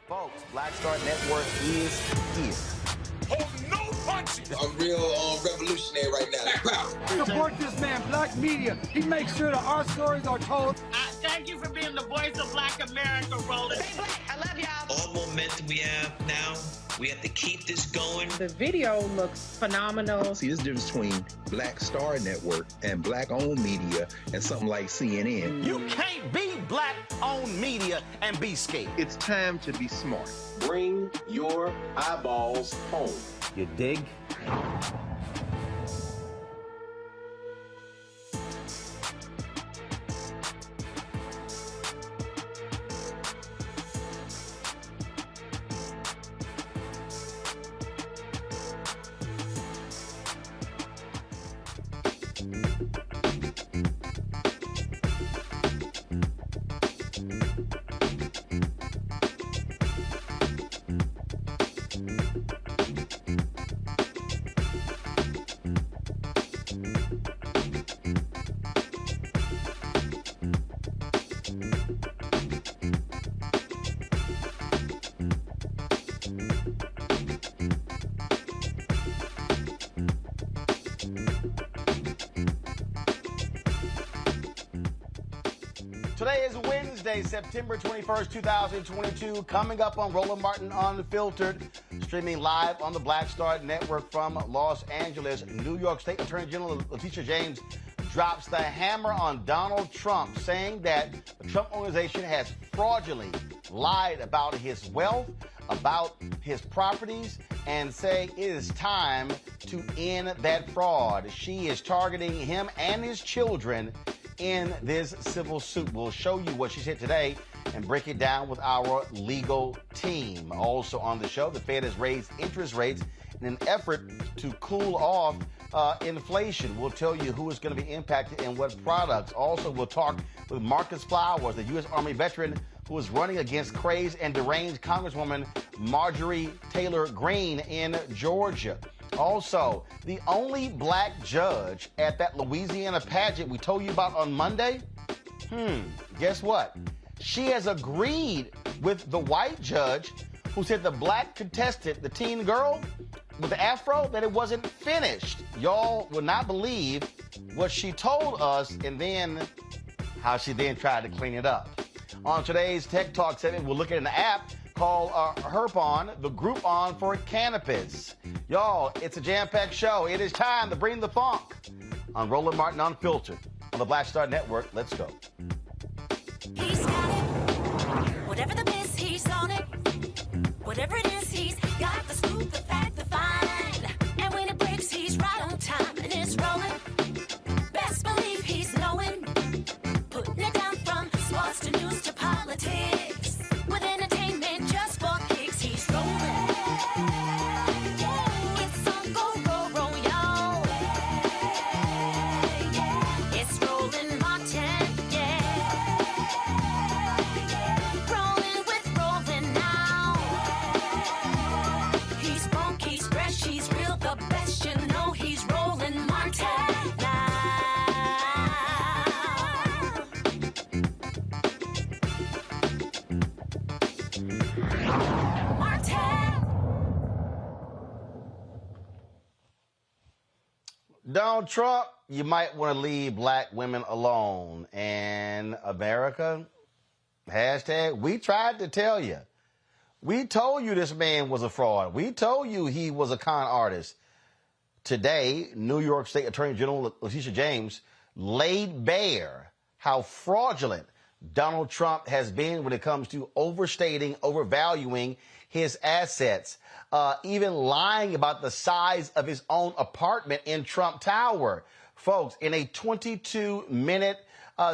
Folks, Black Star Network is here. Hold no punches. I'm real revolutionary right now. Support this man, Black media. He makes sure that our stories are told. Thank you for being the voice of Black America, Roland. Stay black. I love y'all. All momentum we have now, we have to keep this going. The video looks phenomenal. See, there's a difference between Black Star Network and Black-owned media and something like CNN. You can't be Black-owned media and be scared. It's time to be smart. Bring your eyeballs home. You dig? Today is Wednesday, September 21st, 2022. Coming up on Roland Martin Unfiltered, streaming live on the Black Star Network from Los Angeles. New York State Attorney General Letitia James drops the hammer on Donald Trump, saying that the Trump organization has fraudulently lied about his wealth, about his properties, and saying it is time to end that fraud. She is targeting him and his children in this civil suit. We'll show you what she said today and break it down with our legal team. Also on the show, the Fed has raised interest rates in an effort to cool off inflation. We'll tell you who is going to be impacted and what products. Also, we'll talk with Marcus Flowers, the U.S. Army veteran who is running against crazed and deranged Congresswoman Marjorie Taylor Greene in Georgia. Also, the only Black judge at that Louisiana pageant we told you about on Monday, guess what? She has agreed with the white judge who said the Black contestant, the teen girl with the afro, that it wasn't finished. Y'all will not believe what she told us and then how she then tried to clean it up. On today's Tech Talk segment, we'll look at an app called Herpon, the Groupon for cannabis. Y'all, it's a jam-packed show. It is time to bring the funk on Roland Martin Unfiltered on the Black Star Network. Let's go. He's got it. Whatever the miss, he's on it. Whatever it is, he's got the scoop, the fact, the find. And when it breaks, he's right on time and it's rolling. Best believe he's knowing. Putting it down from sports to news to politics. With entertainment just for kicks, he's rolling. It's on go, y'all. It's Roland Martin, rolling with Roland now. He's funk, he's fresh, he's real, the best, you know he's Roland Martin now. Donald Trump, you might want to leave Black women alone. And America, hashtag, we tried to tell you. We told you this man was a fraud. We told you he was a con artist. Today, New York State Attorney General Letitia James laid bare how fraudulent Donald Trump has been when it comes to overstating, overvaluing his assets, even lying about the size of his own apartment in Trump Tower. Folks, in a 22-minute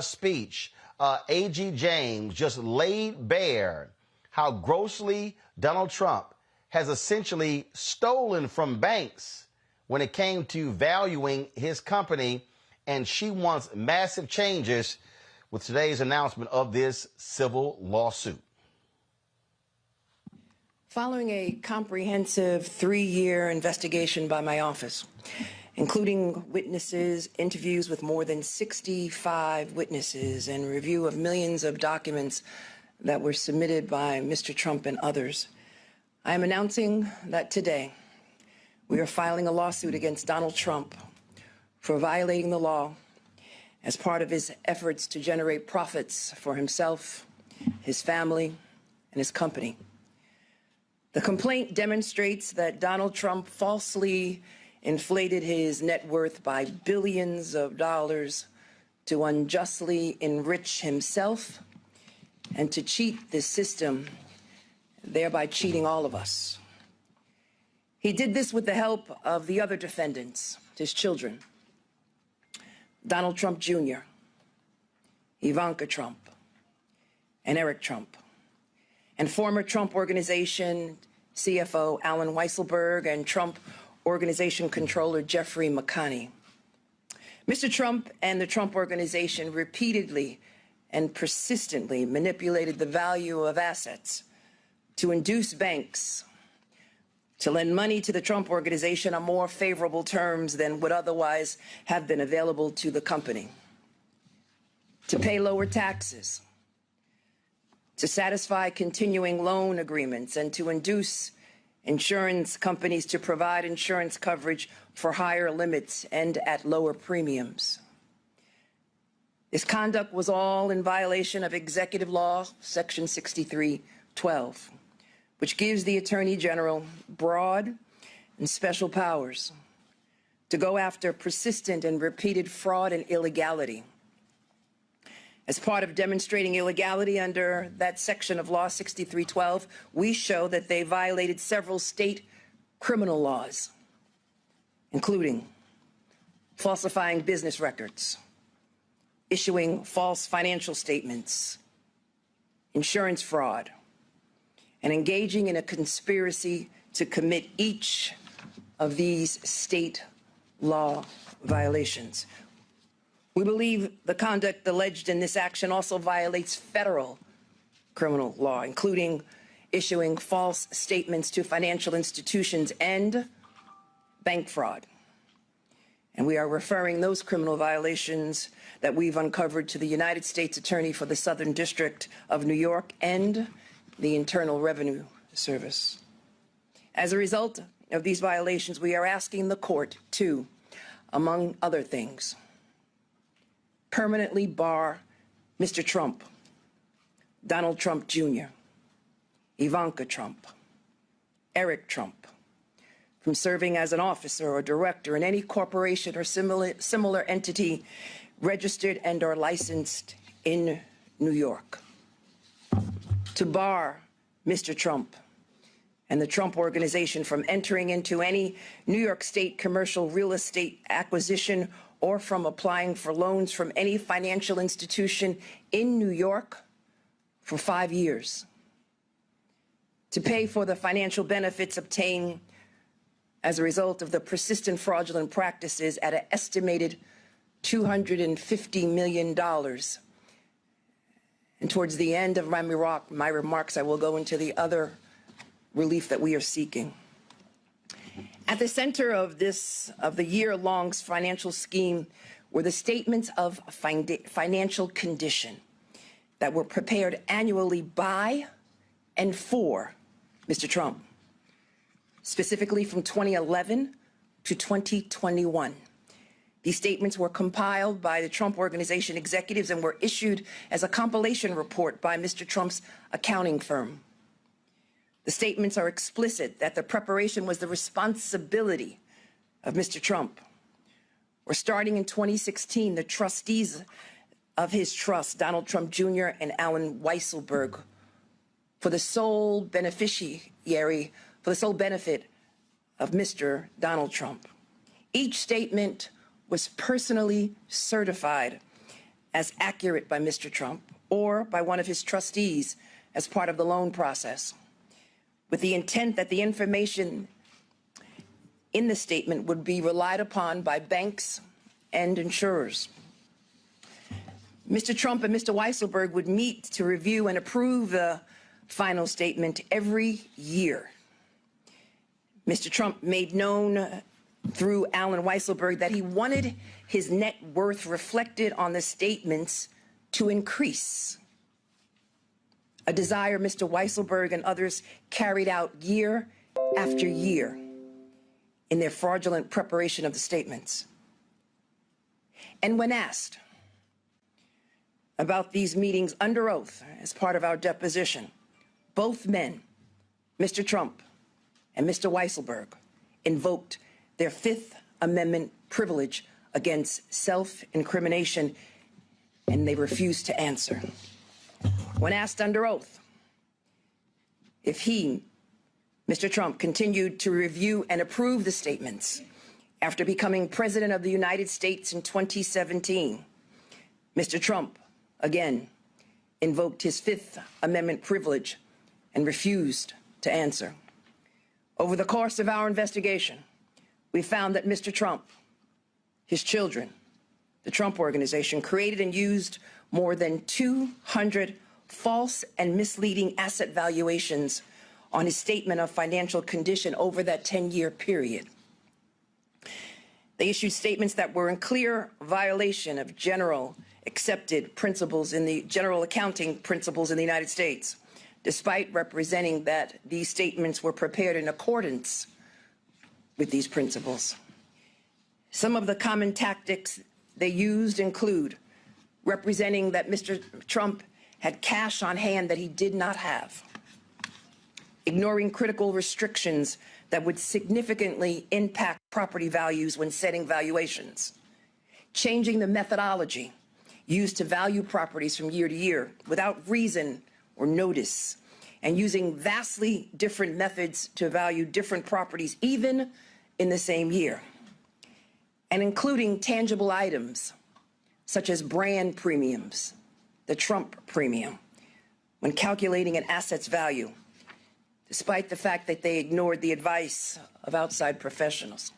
speech, A.G. James just laid bare how grossly Donald Trump has essentially stolen from banks when it came to valuing his company, and she wants massive changes with today's announcement of this civil lawsuit. Following a comprehensive 3-year investigation by my office, including witnesses, interviews with more than 65 witnesses, and review of millions of documents that were submitted by Mr. Trump and others, I am announcing that today we are filing a lawsuit against Donald Trump for violating the law as part of his efforts to generate profits for himself, his family, and his company. The complaint demonstrates that Donald Trump falsely inflated his net worth by billions of dollars to unjustly enrich himself and to cheat the system, thereby cheating all of us. He did this with the help of the other defendants, his children, Donald Trump Jr., Ivanka Trump, and Eric Trump, and former Trump Organization CFO Alan Weisselberg and Trump Organization Controller Jeffrey McConney. Mr. Trump and the Trump Organization repeatedly and persistently manipulated the value of assets to induce banks to lend money to the Trump Organization on more favorable terms than would otherwise have been available to the company, to pay lower taxes, to satisfy continuing loan agreements, and to induce insurance companies to provide insurance coverage for higher limits and at lower premiums. This conduct was all in violation of Executive Law, Section 6312, which gives the Attorney General broad and special powers to go after persistent and repeated fraud and illegality. As part of demonstrating illegality under that section of Law 6312, we show that they violated several state criminal laws, including falsifying business records, issuing false financial statements, insurance fraud, and engaging in a conspiracy to commit each of these state law violations. We believe the conduct alleged in this action also violates federal criminal law, including issuing false statements to financial institutions and bank fraud. And we are referring those criminal violations that we've uncovered to the United States Attorney for the Southern District of New York and the Internal Revenue Service. As a result of these violations, we are asking the court to, among other things, permanently bar Mr. Trump, Donald Trump Jr., Ivanka Trump, Eric Trump, from serving as an officer or director in any corporation or similar entity registered and or licensed in New York. To bar Mr. Trump and the Trump Organization from entering into any New York State commercial real estate acquisition or from applying for loans from any financial institution in New York for 5 years. To pay for the financial benefits obtained as a result of the persistent fraudulent practices at an estimated $250 million. And towards the end of my remarks, I will go into the other relief that we are seeking. At the center of the year-long financial scheme were the statements of financial condition that were prepared annually by and for Mr. Trump, specifically from 2011 to 2021. These statements were compiled by the Trump Organization executives and were issued as a compilation report by Mr. Trump's accounting firm. The statements are explicit that the preparation was the responsibility of Mr. Trump. Or starting in 2016, the trustees of his trust, Donald Trump Jr. and Alan Weisselberg, for the sole benefit of Mr. Donald Trump. Each statement was personally certified as accurate by Mr. Trump or by one of his trustees as part of the loan process, with the intent that the information in the statement would be relied upon by banks and insurers. Mr. Trump and Mr. Weisselberg would meet to review and approve the final statement every year. Mr. Trump made known through Alan Weisselberg that he wanted his net worth reflected on the statements to increase, a desire Mr. Weisselberg and others carried out year after year in their fraudulent preparation of the statements. And when asked about these meetings under oath as part of our deposition, both men, Mr. Trump and Mr. Weisselberg, invoked their Fifth Amendment privilege against self-incrimination, and they refused to answer. When asked under oath if he, Mr. Trump, continued to review and approve the statements after becoming President of the United States in 2017, Mr. Trump, again, invoked his Fifth Amendment privilege and refused to answer. Over the course of our investigation, we found that Mr. Trump, his children, the Trump Organization, created and used more than 200 false and misleading asset valuations on his statement of financial condition over that 10-year period. They issued statements that were in clear violation of general accepted principles in the general accounting principles in the United States, despite representing that these statements were prepared in accordance with these principles. Some of the common tactics they used include representing that Mr. Trump had cash on hand that he did not have, ignoring critical restrictions that would significantly impact property values when setting valuations, changing the methodology used to value properties from year to year without reason or notice, and using vastly different methods to value different properties even in the same year, and including tangible items such as brand premiums, the Trump premium, when calculating an asset's value, despite the fact that they ignored the advice of outside professionals.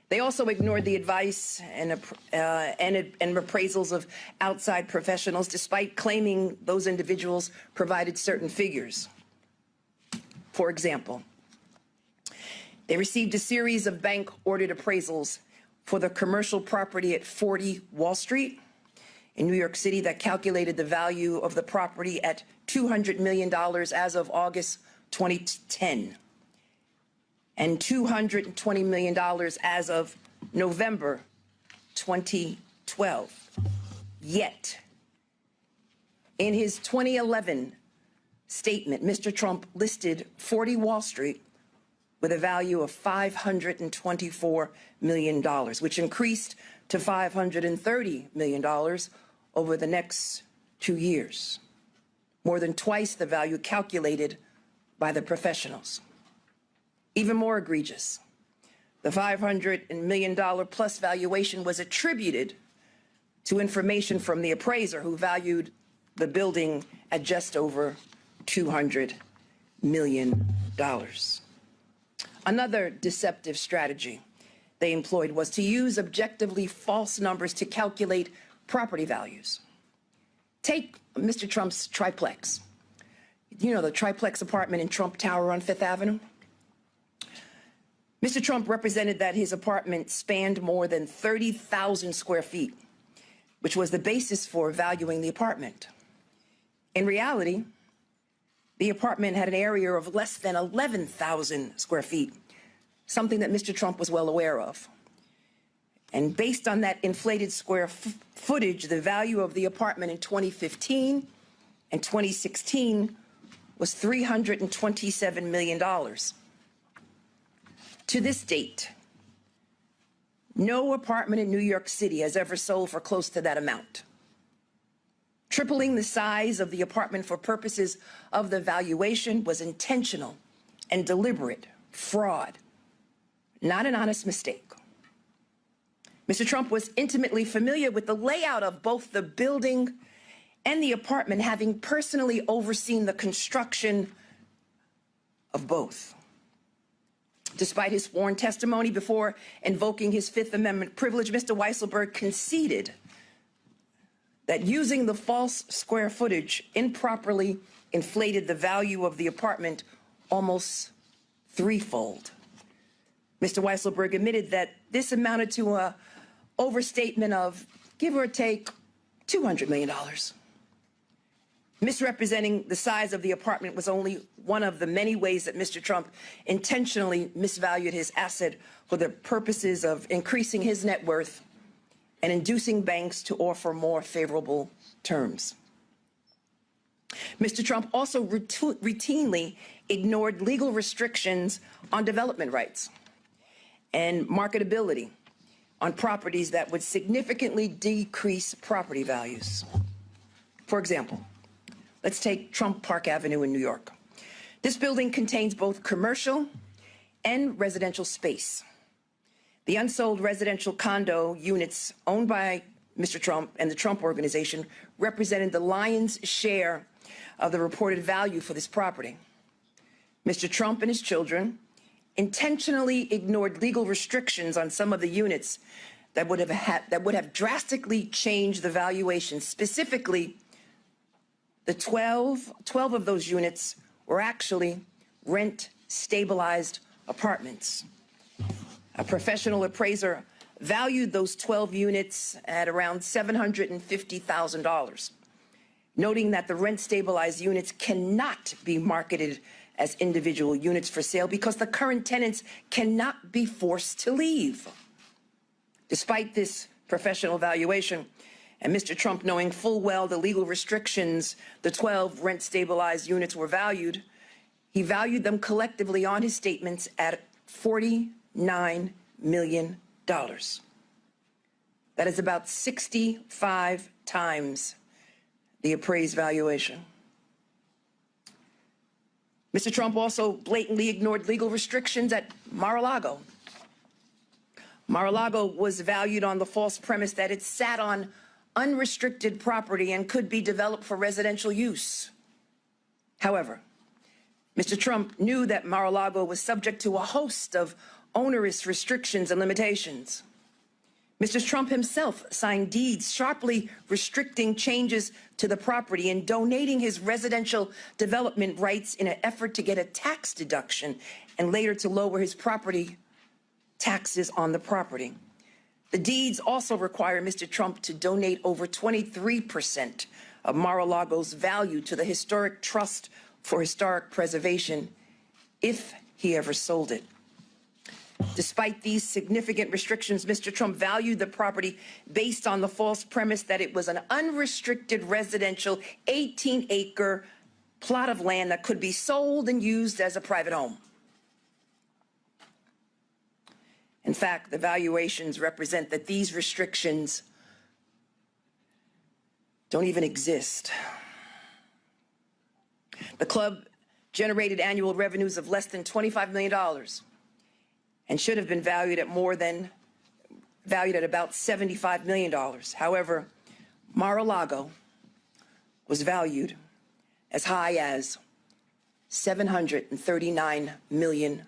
They also ignored the advice and appraisals of outside professionals, despite claiming those individuals provided certain figures. For example, they received a series of bank-ordered appraisals for the commercial property at 40 Wall Street in New York City that calculated the value of the property at $200 million as of August 2010 and $220 million as of November 2012. Yet, in his 2011 statement, Mr. Trump listed 40 Wall Street with a value of $524 million, which increased to $530 million over the next 2 years, more than twice the value calculated by the professionals. Even more egregious, the $500 million plus valuation was attributed to information from the appraiser who valued the building at just over $200 million. Another deceptive strategy they employed was to use objectively false numbers to calculate property values. Take Mr. Trump's triplex. You know, the triplex apartment in Trump Tower on Fifth Avenue? Mr. Trump represented that his apartment spanned more than 30,000 square feet, which was the basis for valuing the apartment. In reality, the apartment had an area of less than 11,000 square feet, something that Mr. Trump was well aware of. And based on that inflated square footage, the value of the apartment in 2015 and 2016 was $327 million. To this date, no apartment in New York City has ever sold for close to that amount. Tripling the size of the apartment for purposes of the valuation was intentional and deliberate fraud, not an honest mistake. Mr. Trump was intimately familiar with the layout of both the building and the apartment, having personally overseen the construction of both. Despite his sworn testimony before invoking his Fifth Amendment privilege, Mr. Weisselberg conceded that using the false square footage improperly inflated the value of the apartment almost threefold. Mr. Weisselberg admitted that this amounted to an overstatement of, give or take, $200 million. Misrepresenting the size of the apartment was only one of the many ways that Mr. Trump intentionally misvalued his asset for the purposes of increasing his net worth and inducing banks to offer more favorable terms. Mr. Trump also routinely ignored legal restrictions on development rights and marketability on properties that would significantly decrease property values. For example, let's take Trump Park Avenue in New York. This building contains both commercial and residential space. The unsold residential condo units owned by Mr. Trump and the Trump Organization represented the lion's share of the reported value for this property. Mr. Trump and his children intentionally ignored legal restrictions on some of the units that would have drastically changed the valuation. Specifically, the 12 of those units were actually rent-stabilized apartments. A professional appraiser valued those 12 units at around $750,000, noting that the rent-stabilized units cannot be marketed as individual units for sale because the current tenants cannot be forced to leave. Despite this professional valuation, and Mr. Trump knowing full well the legal restrictions the 12 rent-stabilized units were valued, he valued them collectively on his statements at $49 million. That is about 65 times the appraised valuation. Mr. Trump also blatantly ignored legal restrictions at Mar-a-Lago. Mar-a-Lago was valued on the false premise that it sat on unrestricted property and could be developed for residential use. However, Mr. Trump knew that Mar-a-Lago was subject to a host of onerous restrictions and limitations. Mr. Trump himself signed deeds sharply restricting changes to the property and donating his residential development rights in an effort to get a tax deduction and later to lower his property taxes on the property. The deeds also require Mr. Trump to donate over 23% of Mar-a-Lago's value to the Historic Trust for Historic Preservation if he ever sold it. Despite these significant restrictions, Mr. Trump valued the property based on the false premise that it was an unrestricted residential 18-acre plot of land that could be sold and used as a private home. In fact, the valuations represent that these restrictions don't even exist. The club generated annual revenues of less than $25 million and should have been valued at about $75 million. However, Mar-a-Lago was valued as high as $739 million.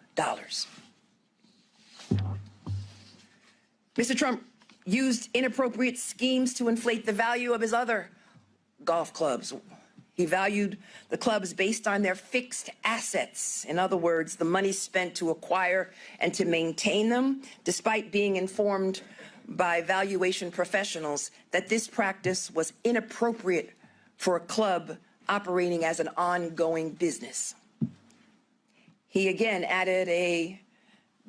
Mr. Trump used inappropriate schemes to inflate the value of his other golf clubs. He valued the clubs based on their fixed assets. In other words, the money spent to acquire and to maintain them, despite being informed by valuation professionals that this practice was inappropriate for a club operating as an ongoing business. He again added a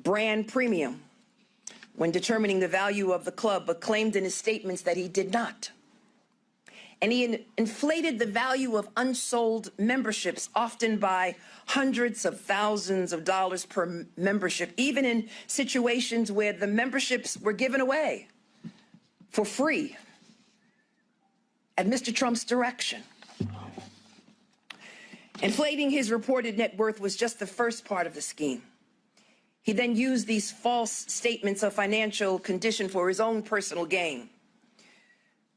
brand premium when determining the value of the club, but claimed in his statements that he did not. And he inflated the value of unsold memberships, often by hundreds of thousands of dollars per membership, even in situations where the memberships were given away for free at Mr. Trump's direction. Inflating his reported net worth was just the first part of the scheme. He then used these false statements of financial condition for his own personal gain.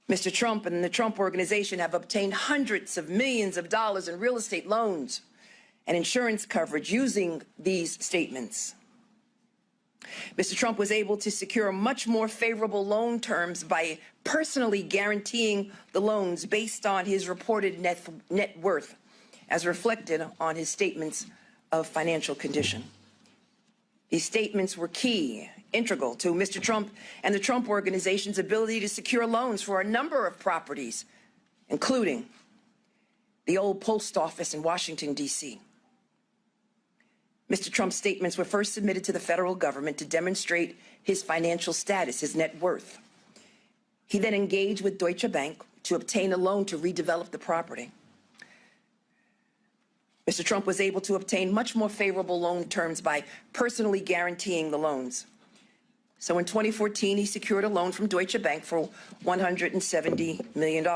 Mr. Trump and the Trump Organization have obtained hundreds of millions of dollars in real estate loans and insurance coverage using these statements. Mr. Trump was able to secure much more favorable loan terms by personally guaranteeing the loans based on his reported net worth, as reflected on his statements of financial condition. These statements were integral to Mr. Trump and the Trump Organization's ability to secure loans for a number of properties, including the old post office in Washington, D.C. Mr. Trump's statements were first submitted to the federal government to demonstrate his financial status, his net worth. He then engaged with Deutsche Bank to obtain a loan to redevelop the property. Mr. Trump was able to obtain much more favorable loan terms by personally guaranteeing the loans. So in 2014, he secured a loan from Deutsche Bank for $170 million.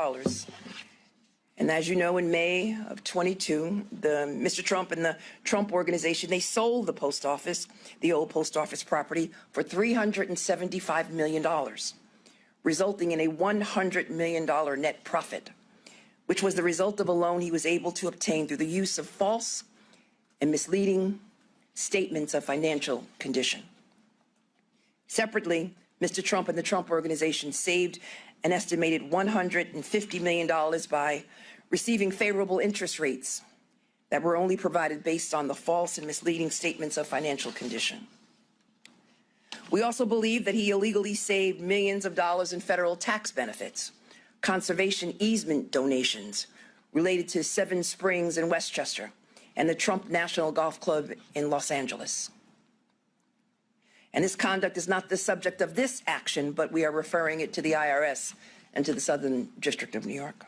And as you know, in May of 22, Mr. Trump and the Trump Organization, they sold the post office, the old post office property, for $375 million, resulting in a $100 million net profit, which was the result of a loan he was able to obtain through the use of false and misleading statements of financial condition. Separately, Mr. Trump and the Trump Organization saved an estimated $150 million by receiving favorable interest rates that were only provided based on the false and misleading statements of financial condition. We also believe that he illegally saved millions of dollars in federal tax benefits, conservation easement donations related to Seven Springs in Westchester and the Trump National Golf Club in Los Angeles. And this conduct is not the subject of this action, but we are referring it to the IRS and to the Southern District of New York.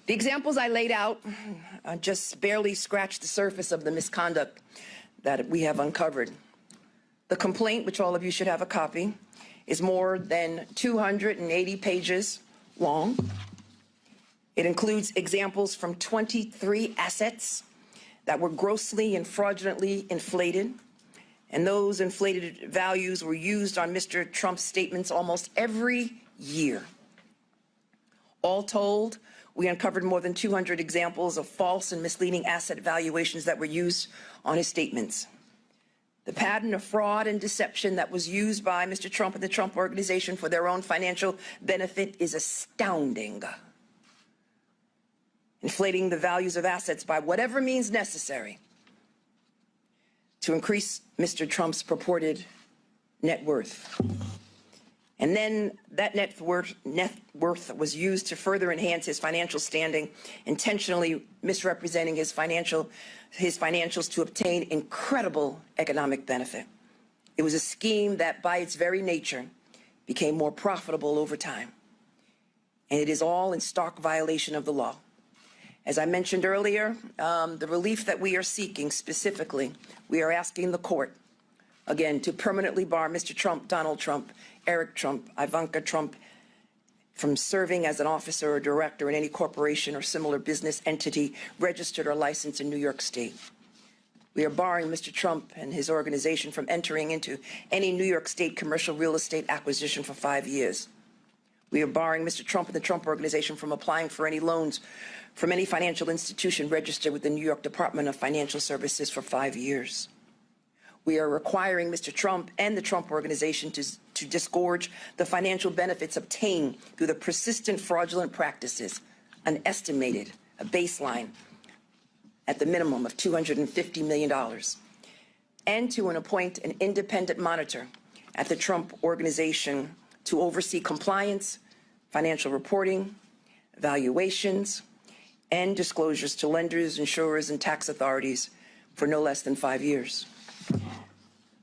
The examples I laid out just barely scratch the surface of the misconduct that we have uncovered. The complaint, which all of you should have a copy, is more than 280 pages long. It includes examples from 23 assets that were grossly and fraudulently inflated, and those inflated values were used on Mr. Trump's statements almost every year. All told, we uncovered more than 200 examples of false and misleading asset valuations that were used on his statements. The pattern of fraud and deception that was used by Mr. Trump and the Trump Organization for their own financial benefit is astounding. Inflating the values of assets by whatever means necessary to increase Mr. Trump's purported net worth. And then that net worth was used to further enhance his financial standing, intentionally misrepresenting his financials to obtain incredible economic benefit. It was a scheme that, by its very nature, became more profitable over time. And it is all in stark violation of the law. As I mentioned earlier, the relief that we are seeking specifically, we are asking the court, again, to permanently bar Mr. Trump, Donald Trump, Eric Trump, Ivanka Trump from serving as an officer or director in any corporation or similar business entity registered or licensed in New York State. We are barring Mr. Trump and his organization from entering into any New York State commercial real estate acquisition for 5 years. We are barring Mr. Trump and the Trump Organization from applying for any loans from any financial institution registered with the New York Department of Financial Services for 5 years. We are requiring Mr. Trump and the Trump Organization to disgorge the financial benefits obtained through the persistent fraudulent practices, an estimated, a baseline, at the minimum of $250 million, and to appoint an independent monitor at the Trump Organization to oversee compliance, financial reporting, valuations, and disclosures to lenders, insurers, and tax authorities for no less than 5 years.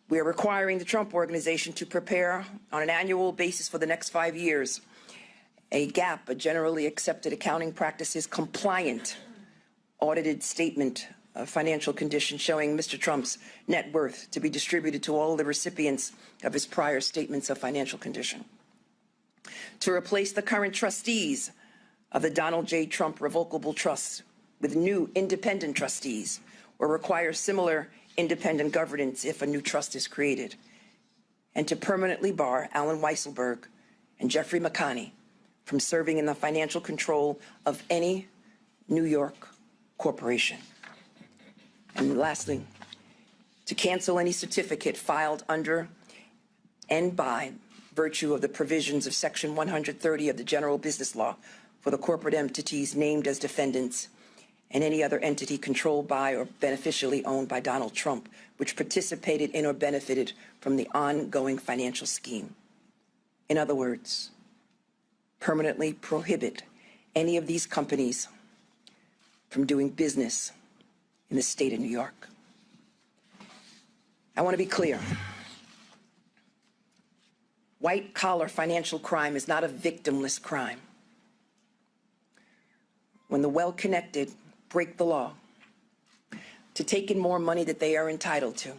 We are requiring the Trump Organization to prepare on an annual basis for the next 5 years a GAP, a generally accepted accounting practices compliant audited statement of financial condition showing Mr. Trump's net worth to be distributed to all the recipients of his prior statements of financial condition. To replace the current trustees of the Donald J. Trump Revocable Trust with new independent trustees, or require similar independent governance if a new trust is created, and to permanently bar Alan Weisselberg and Jeffrey McConney from serving in the financial control of any New York corporation. And lastly, to cancel any certificate filed under and by virtue of the provisions of Section 130 of the General Business Law for the corporate entities named as defendants and any other entity controlled by or beneficially owned by Donald Trump, which participated in or benefited from the ongoing financial scheme. In other words, permanently prohibit any of these companies from doing business in the state of New York. I want to be clear. White-collar financial crime is not a victimless crime. When the well-connected break the law to take in more money that they are entitled to,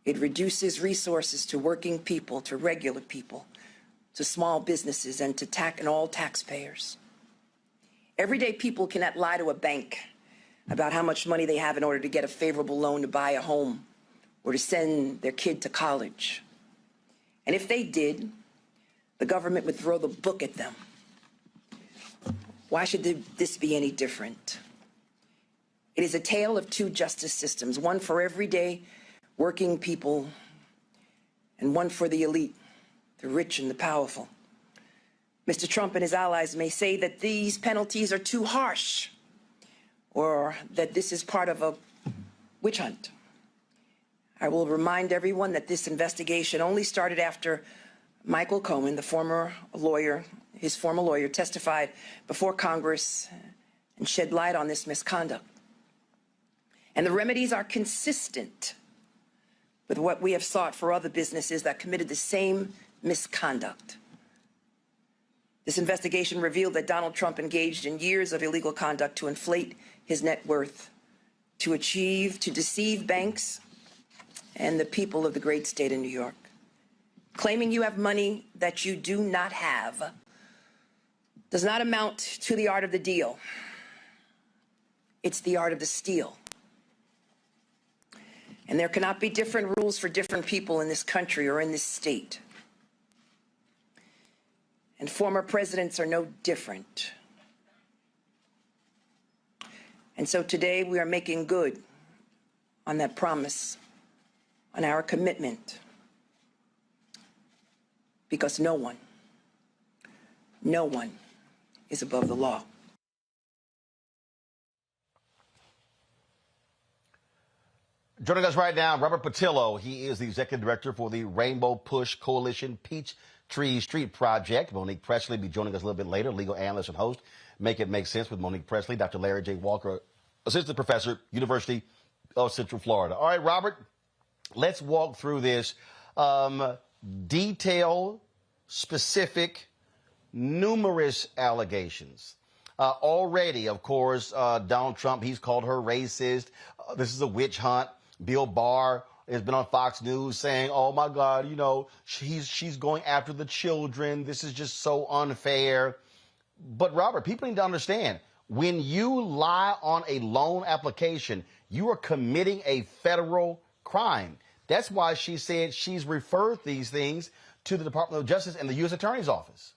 it reduces resources to working people, to regular people, to small businesses, and to all taxpayers. Everyday people cannot lie to a bank about how much money they have in order to get a favorable loan to buy a home or to send their kid to college. And if they did, the government would throw the book at them. Why should this be any different? It is a tale of two justice systems, one for everyday working people and one for the elite, the rich and the powerful. Mr. Trump and his allies may say that these penalties are too harsh or that this is part of a witch hunt. I will remind everyone that this investigation only started after Michael Cohen, his former lawyer, testified before Congress and shed light on this misconduct. And the remedies are consistent with what we have sought for other businesses that committed the same misconduct. This investigation revealed that Donald Trump engaged in years of illegal conduct to inflate his net worth, to deceive banks and the people of the great state of New York. Claiming you have money that you do not have does not amount to the art of the deal. It's the art of the steal. And there cannot be different rules for different people in this country or in this state. And former presidents are no different. And so today we are making good on that promise, on our commitment, because no one is above the law. Joining us right now, Robert Patillo. He is the executive director for the Rainbow Push Coalition Peachtree Street Project. Monique Presley will be joining us a little bit later, legal analyst and host. Make It Make Sense with Monique Presley. Dr. Larry J. Walker, assistant professor, University of Central Florida. All right, Robert, let's walk through this. Detail, specific, numerous allegations. Already, of course, Donald Trump, he's called her racist. This is a witch hunt. Bill Barr has been on Fox News saying, oh, my God, she's going after the children. This is just so unfair. But, Robert, people need to understand, when you lie on a loan application, you are committing a federal crime. That's why she said she's referred these things to the Department of Justice and the U.S. Attorney's Office.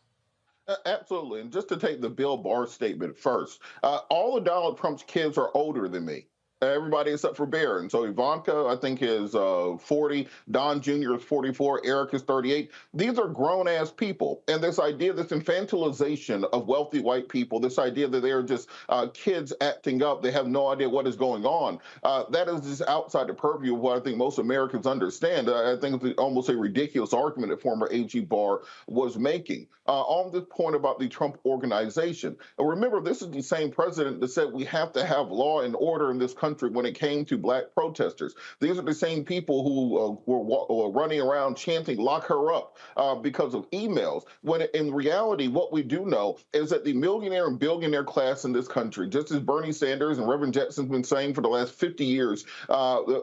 Absolutely. And just to take the Bill Barr statement first, all of Donald Trump's kids are older than me. Everybody except for Barron. So Ivanka, I think, is 40. Don Jr. is 44. Eric is 38. These are grown-ass people. And this idea, this infantilization of wealthy white people, this idea that they're just kids acting up, they have no idea what is going on, that is just outside the purview of what I think most Americans understand. I think it's almost a ridiculous argument that former AG Barr was making. On this point about the Trump organization, remember, this is the same president that said we have to have law and order in this country when it came to black protesters. These are the same people who were running around chanting, lock her up, because of emails. When in reality, what we do know is that the millionaire and billionaire class in this country, just as Bernie Sanders and Reverend Jackson's been saying for the last 50 years,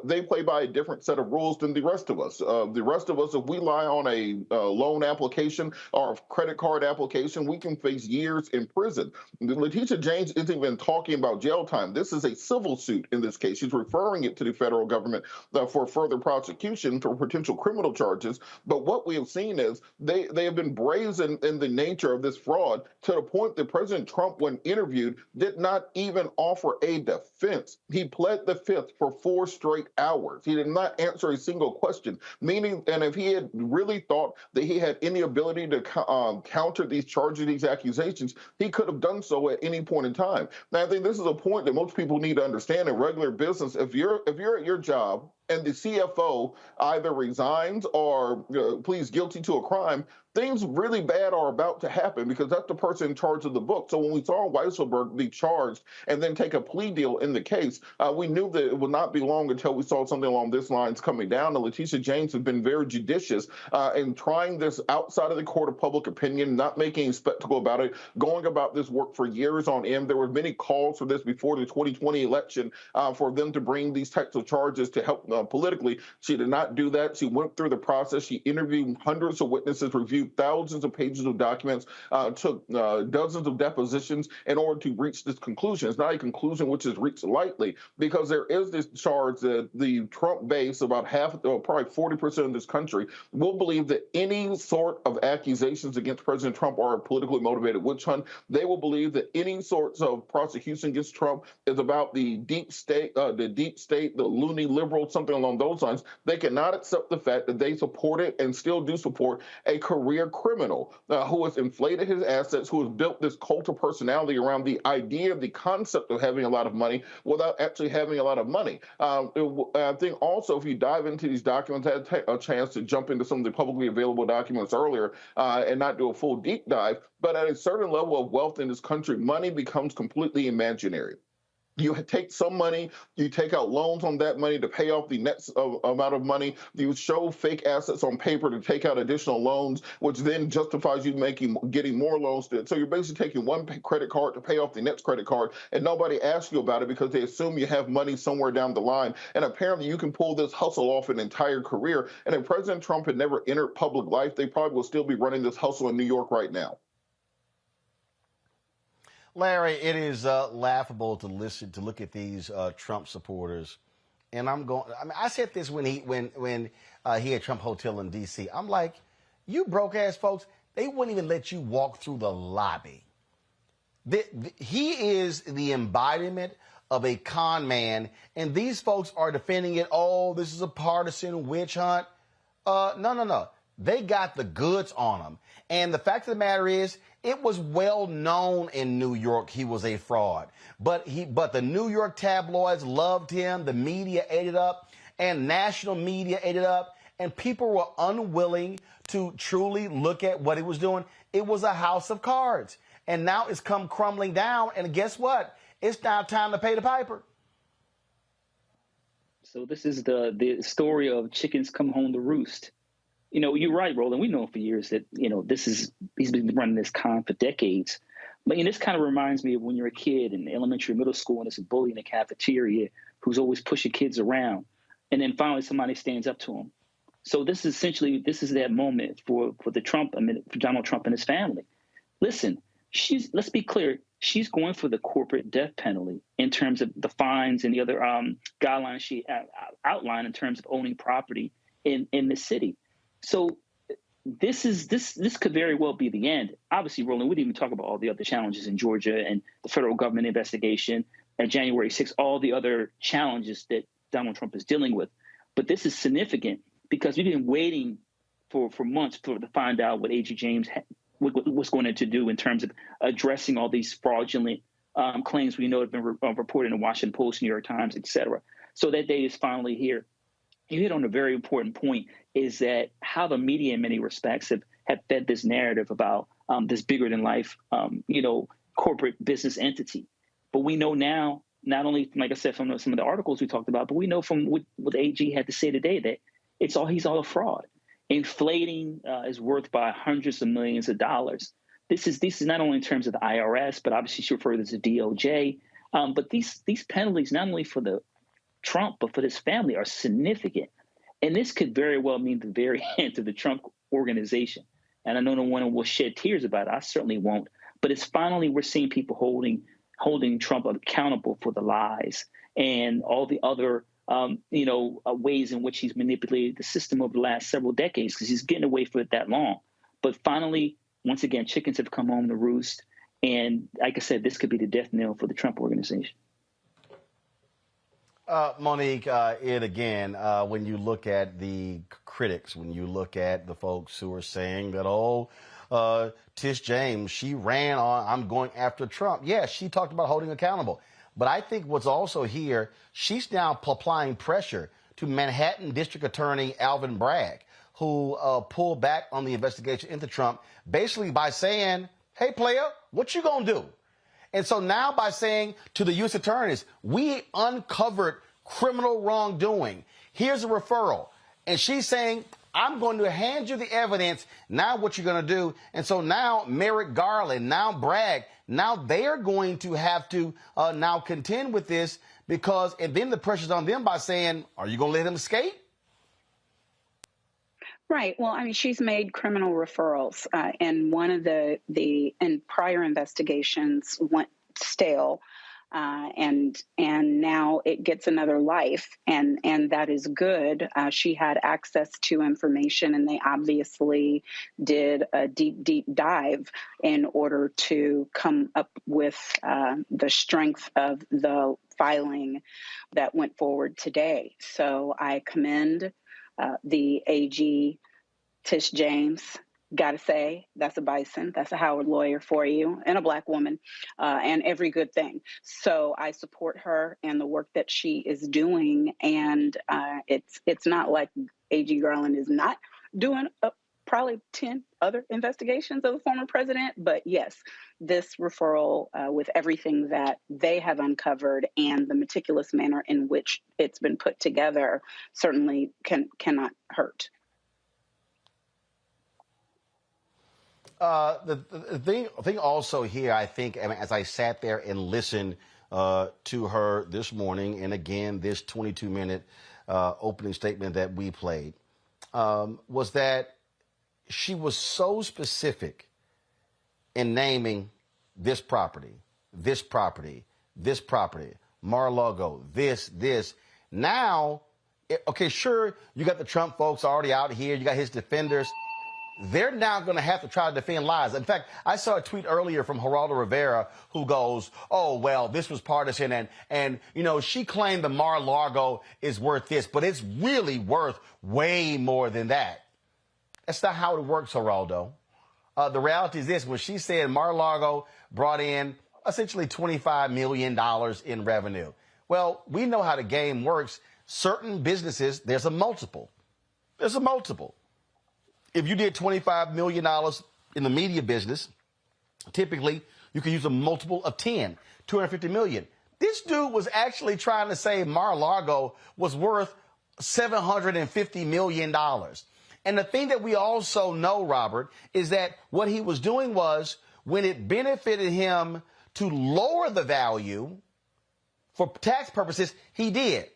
they play by a different set of rules than the rest of us. The rest of us, if we lie on a loan application or a credit card application, we can face years in prison. Letitia James isn't even talking about jail time. This is a civil suit in this case. She's referring it to the federal government for further prosecution for potential criminal charges. But what we have seen is they have been brazen in the nature of this fraud to the point that President Trump, when interviewed, did not even offer a defense. He pled the fifth for 4 straight hours. He did not answer a single question, meaning, and if he had really thought that he had any ability to counter these charges, these accusations, he could have done so at any point in time. Now, I think this is a point that most people need to understand in regular business. If you're at your job and the CFO either resigns or pleads guilty to a crime, things really bad are about to happen because that's the person in charge of the book. So when we saw Weisselberg be charged and then take a plea deal in the case, we knew that it would not be long until we saw something along this lines coming down. And Letitia James has been very judicious in trying this outside of the court of public opinion, not making a spectacle about it, going about this work for years on end. There were many calls for this before the 2020 election for them to bring these types of charges to help politically. She did not do that. She went through the process. She interviewed hundreds of witnesses, reviewed thousands of pages of documents, took dozens of depositions in order to reach this conclusion. It's not a conclusion which is reached lightly, because there is this charge that the Trump base, about half, or probably 40% of this country, will believe that any sort of accusations against President Trump are a politically motivated witch hunt. They will believe that any sorts of prosecution against Trump is about the deep state, the loony liberal, something along those lines. They cannot accept the fact that they supported and still do support a career criminal who has inflated his assets, who has built this cult of personality around the idea, the concept of having a lot of money without actually having a lot of money. I think also, if you dive into these documents, I had a chance to jump into some of the publicly available documents earlier and not do a full deep dive, but at a certain level of wealth in this country, money becomes completely imaginary. You take some money, you take out loans on that money to pay off the next amount of money. You show fake assets on paper to take out additional loans, which then justifies you getting more loans. So you're basically taking one credit card to pay off the next credit card, and nobody asks you about it because they assume you have money somewhere down the line. And apparently you can pull this hustle off an entire career. And if President Trump had never entered public life, they probably would still be running this hustle in New York right now. Larry, it is laughable to look at these Trump supporters, and I said this when he had Trump Hotel in D.C. I'm like, you broke ass folks, they wouldn't even let you walk through the lobby. He is the embodiment of a con man, and these folks are defending it. Oh, this is a partisan witch hunt. No. They got the goods on him. And the fact of the matter is, it was well known in New York he was a fraud. But the New York tabloids loved him, the media ate it up, and national media ate it up, and people were unwilling to truly look at what he was doing. It was a house of cards. And now it's come crumbling down, and guess what? It's now time to pay the piper. So this is the story of chickens come home to roost. You know, you're right, Roland. We know for years that, he's been running this con for decades. But this kind of reminds me of when you're a kid in elementary, middle school, and there's a bully in the cafeteria who's always pushing kids around. And then finally somebody stands up to him. So this is that moment for Donald Trump and his family. Listen, let's be clear. She's going for the corporate death penalty in terms of the fines and the other guidelines she outlined in terms of owning property in the city. So this could very well be the end. Obviously, Roland, we didn't even talk about all the other challenges in Georgia and the federal government investigation and January 6th, all the other challenges that Donald Trump is dealing with. But this is significant because we've been waiting for months to find out what A.G. James was going to do in terms of addressing all these fraudulent claims we know have been reported in the Washington Post, New York Times, et cetera. So that day is finally here. You hit on a very important point, is that how the media in many respects have fed this narrative about this bigger than life, corporate business entity. But we know now, not only, like I said, from some of the articles we talked about, but we know from what AG had to say today that he's all a fraud. Inflating his worth by hundreds of millions of dollars. This is not only in terms of the IRS, but obviously she referred to the DOJ. But these penalties, not only for the Trump, but for his family, are significant. And this could very well mean the very end of the Trump organization. And I know no one will shed tears about it. I certainly won't. But it's finally, we're seeing people holding Trump accountable for the lies and all the other, ways in which he's manipulated the system over the last several decades, because he's getting away with it that long. But finally, once again, chickens have come home to roost. And like I said, this could be the death knell for the Trump organization. Monique, when you look at the critics, when you look at the folks who are saying that, Tish James, she ran on, I'm going after Trump. Yeah, she talked about holding accountable. But I think what's also here, she's now applying pressure to Manhattan District Attorney Alvin Bragg, who pulled back on the investigation into Trump, basically by saying, hey, player, what you gonna do? And so now by saying to the U.S. attorneys, we uncovered criminal wrongdoing. Here's a referral. And she's saying, I'm going to hand you the evidence. Now what you're going to do. And so now Merrick Garland, now Bragg, now they're going to have to now contend with this because, and then the pressure's on them by saying, are you going to let him escape? Right. Well, I mean, she's made criminal referrals, and one of the prior investigations went stale, and now it gets another life, and that is good. She had access to information, and they obviously did a deep dive in order to come up with the strength of the filing that went forward today. So I commend the AG, Tish James. Gotta say, that's a bison. That's a Howard lawyer for you, and a Black woman, and every good thing. So I support her and the work that she is doing. And it's not like AG Garland is not doing probably 10 other investigations of the former president. But yes, this referral with everything that they have uncovered and the meticulous manner in which it's been put together certainly cannot hurt. The thing also here, I think, as I sat there and listened to her this morning, and again, this 22-minute opening statement that we played, was that she was so specific in naming this property, this property, this property, Mar-a-Lago, this. Now, okay, sure, you got the Trump folks already out here. You got his defenders. They're now going to have to try to defend lies. In fact, I saw a tweet earlier from Geraldo Rivera who goes, oh, well, this was partisan. And you know, she claimed the Mar-a-Lago is worth this, but it's really worth way more than that. That's not how it works, Geraldo. The reality is this. When she said Mar-a-Lago brought in essentially $25 million in revenue. Well, we know how the game works. Certain businesses, there's a multiple. There's a multiple. If you did $25 million in the media business, typically you can use a multiple of 10, $250 million. This dude was actually trying to say Mar-a-Lago was worth $750 million. And the thing that we also know, Robert, is that what he was doing was when it benefited him to lower the value for tax purposes, he did.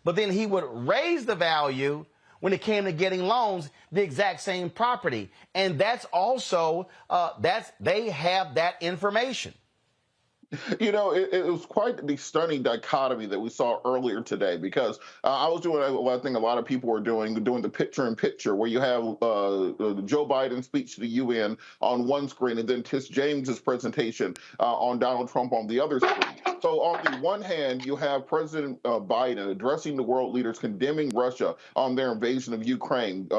But then he would raise the value when it came to getting loans, the exact same property. And that's also, they have that information. You know, it was quite the stunning dichotomy that we saw earlier today, because I was doing what I think a lot of people are doing the picture-in-picture, where you have Joe Biden's speech to the UN on one screen and then Tish James's presentation on Donald Trump on the other screen. So on the one hand, you have President Biden addressing the world leaders, condemning Russia on their invasion of Ukraine,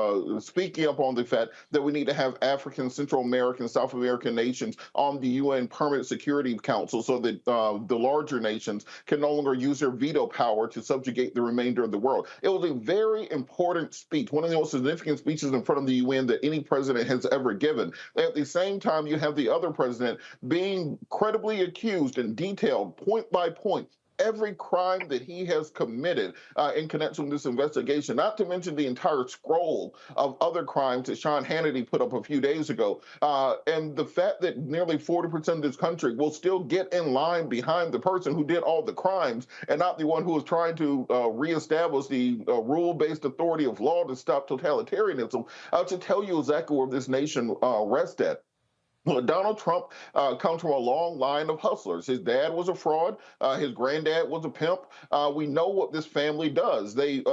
speaking up on the fact that we need to have African, Central American, South American nations on the UN Permanent Security Council, so that the larger nations can no longer use their veto power to subjugate the remainder of the world. It was a very important speech, one of the most significant speeches in front of the UN that any president has ever given. At the same time, you have the other president being credibly accused and detailed point by point every crime that he has committed in connection with this investigation, not to mention the entire scroll of other crimes that Sean Hannity put up a few days ago. And the fact that nearly 40% of this country will still get in line behind the person who did all the crimes and not the one who was trying to reestablish the rule-based authority of law to stop totalitarianism, to tell you exactly where this nation rests at. Well, Donald Trump comes from a long line of hustlers. His dad was a fraud. His granddad was a pimp. We know what this family does. They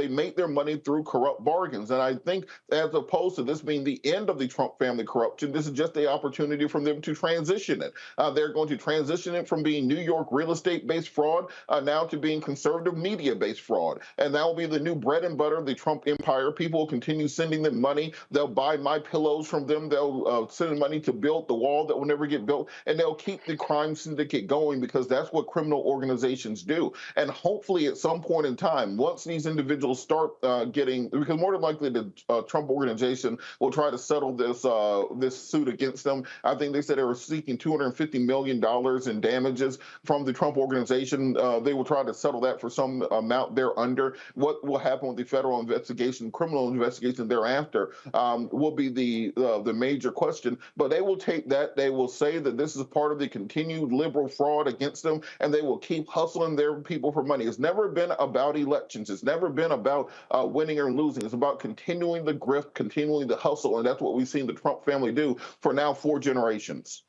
make their money through corrupt bargains. And I think as opposed to this being the end of the Trump family corruption, this is just the opportunity for them to transition it. They're going to transition it from being New York real estate-based fraud now to being conservative media-based fraud. And that will be the new bread and butter of the Trump empire. People will continue sending them money. They'll buy My Pillows from them. They'll send money to to build the wall that will never get built, and they'll keep the crime syndicate going because that's what criminal organizations do. And hopefully at some point in time, once these individuals start getting, because more than likely the Trump organization will try to settle this suit against them. I think they said they were seeking $250 million in damages from the Trump organization. They will try to settle that for some amount thereunder. What will happen with the federal investigation, criminal investigation thereafter, will be the major question. But they will take that. They will say that this is part of the continued liberal fraud against them, and they will keep hustling their people for money. It's never been about elections. It's never been about winning or losing. It's about continuing the grift, continuing the hustle, and that's what we've seen the Trump family do for now 4 generations.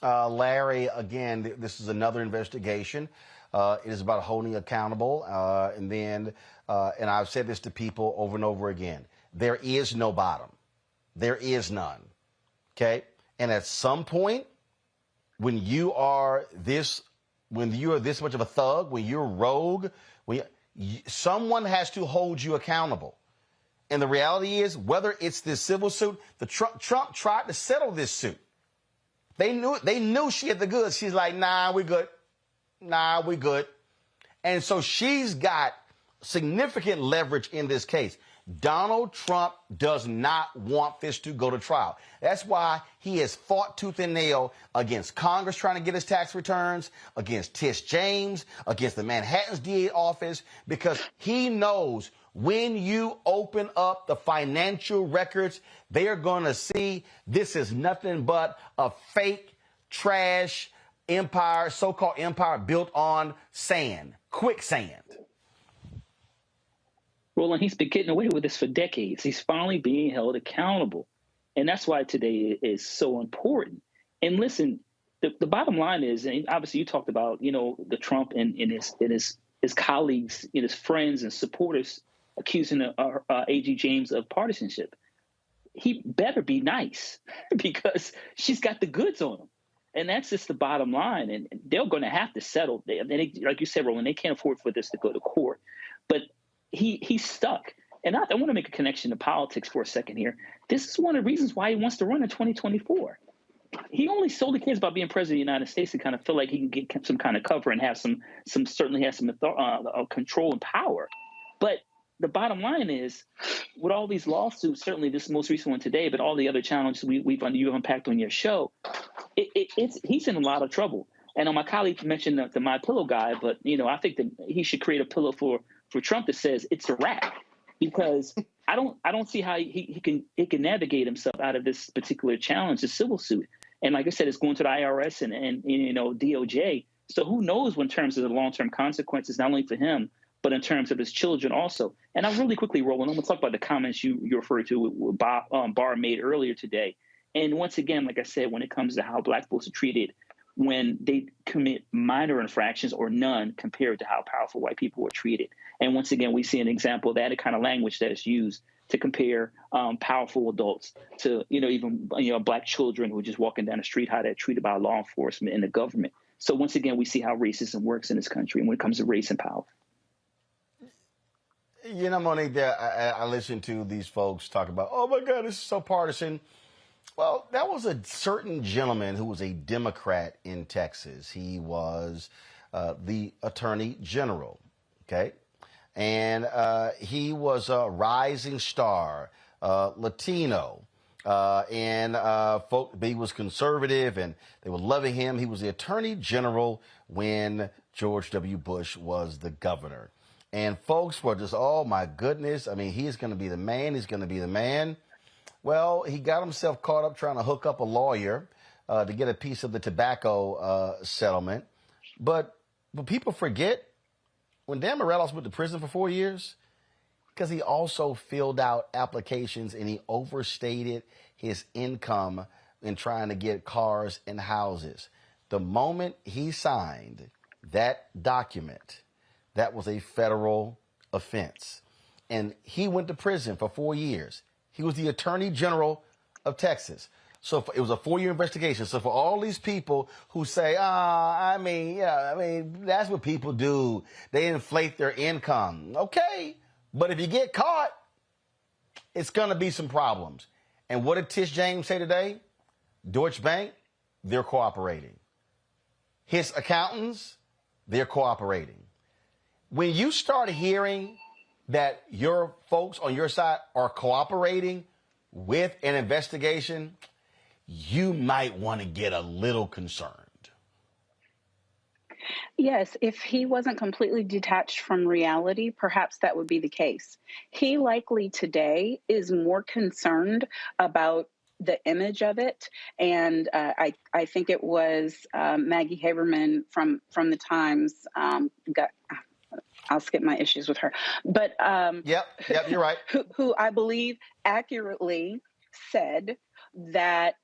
Larry, again, this is another investigation. It is about holding accountable. And I've said this to people over and over again. There is no bottom. There is none. Okay? And at some point, when you are this much of a thug, when you're rogue, someone has to hold you accountable. And the reality is, whether it's this civil suit, Trump tried to settle this suit. They knew she had the goods. She's like, nah, we good. Nah, we good. And so she's got significant leverage in this case. Donald Trump does not want this to go to trial. That's why he has fought tooth and nail against Congress trying to get his tax returns, against Tish James, against the Manhattan's DA office, because he knows when you open up the financial records, they are going to see this is nothing but a fake, trash empire, so-called empire built on sand, quicksand. Roland, he's been getting away with this for decades. He's finally being held accountable. And that's why today is so important. And listen, the bottom line is, and obviously you talked about, the Trump and his colleagues, his friends and supporters accusing A.G. James of partisanship. He better be nice because she's got the goods on him. And that's just the bottom line. And they're going to have to settle. Like you said, Roland, they can't afford for this to go to court. But he's stuck. And I want to make a connection to politics for a second here. This is one of the reasons why he wants to run in 2024. He only solely cares about being president of the United States to kind of feel like he can get some kind of cover and have some control and power. But the bottom line is, with all these lawsuits, certainly this most recent one today, but all the other challenges you've unpacked on your show, he's in a lot of trouble. And my colleague mentioned the My Pillow guy, but I think that he should create a pillow for Trump that says it's a wrap, because I don't see how he can navigate himself out of this particular challenge, the civil suit. And like I said, it's going to the IRS and DOJ. So who knows in terms of the long-term consequences, not only for him, but in terms of his children also. And I really quickly, Roland, I'm going to talk about the comments you referred to what Barr made earlier today. And once again, like I said, when it comes to how black folks are treated when they commit minor infractions or none compared to how powerful white people are treated. And once again, we see an example of that kind of language that is used to compare powerful adults to, even black children who are just walking down the street, how they're treated by law enforcement and the government. So once again, we see how racism works in this country when it comes to race and power. Monique, I listen to these folks talk about, oh, my God, this is so partisan. Well, that was a certain gentleman who was a Democrat in Texas. He was the attorney general, okay? And he was a rising star, Latino, and he was conservative, and they were loving him. He was the attorney general when George W. Bush was the governor. And folks were just, oh, my goodness. I mean, he's going to be the man. He's going to be the man. Well, he got himself caught up trying to hook up a lawyer to get a piece of the tobacco settlement. But people forget, when Dan Morelos went to prison for 4 years, because he also filled out applications and he overstated his income in trying to get cars and houses. The moment he signed that document, that was a federal offense. And he went to prison for 4 years. He was the attorney general of Texas. So it was a 4-year investigation. So for all these people who say, that's what people do. They inflate their income. Okay. But if you get caught, it's going to be some problems. And what did Tish James say today? Deutsche Bank, they're cooperating. His accountants, they're cooperating. When you start hearing that your folks on your side are cooperating with an investigation, you might want to get a little concerned. Yes, if he wasn't completely detached from reality, perhaps that would be the case. He likely today is more concerned about the image of it. And I think it was Maggie Haberman from the Times I'll skip my issues with her. But Yep, you're right. who I believe accurately said that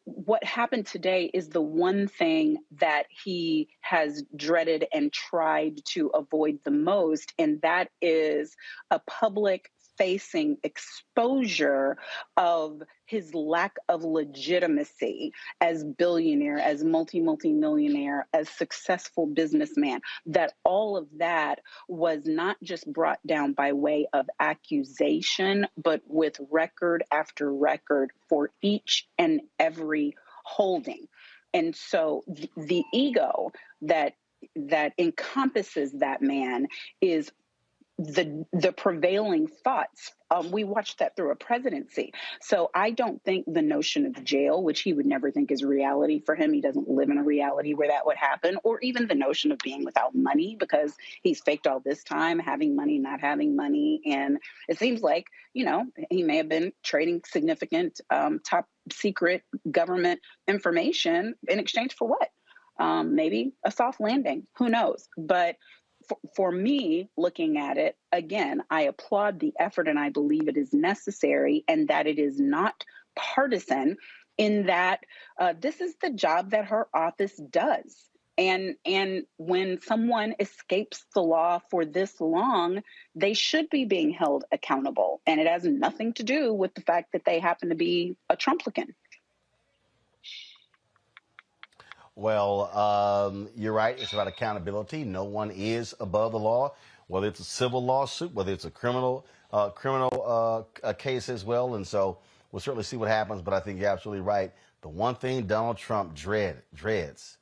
what happened today is the one thing that he has dreaded and tried to avoid the most, and that is a public-facing exposure of his lack of legitimacy as billionaire, as multi-millionaire, as successful businessman. That all of that was not just brought down by way of accusation, but with record after record for each and every holding. And so the ego that encompasses that man is the prevailing thoughts. We watched that through a presidency. So I don't think the notion of jail, which he would never think is reality for him, he doesn't live in a reality where that would happen, or even the notion of being without money because he's faked all this time, having money, not having money. And it seems like, he may have been trading significant top secret government information in exchange for what? Maybe a soft landing, who knows? But for me, looking at it, again, I applaud the effort and I believe it is necessary and that it is not partisan in that this is the job that her office does. And when someone escapes the law for this long, they should be being held accountable. And it has nothing to do with the fact that they happen to be a Trumplican. Well, you're right. It's about accountability. No one is above the law, whether it's a civil lawsuit, whether it's a criminal case as well. And so we'll certainly see what happens. But I think you're absolutely right. The one thing Donald Trump dreads,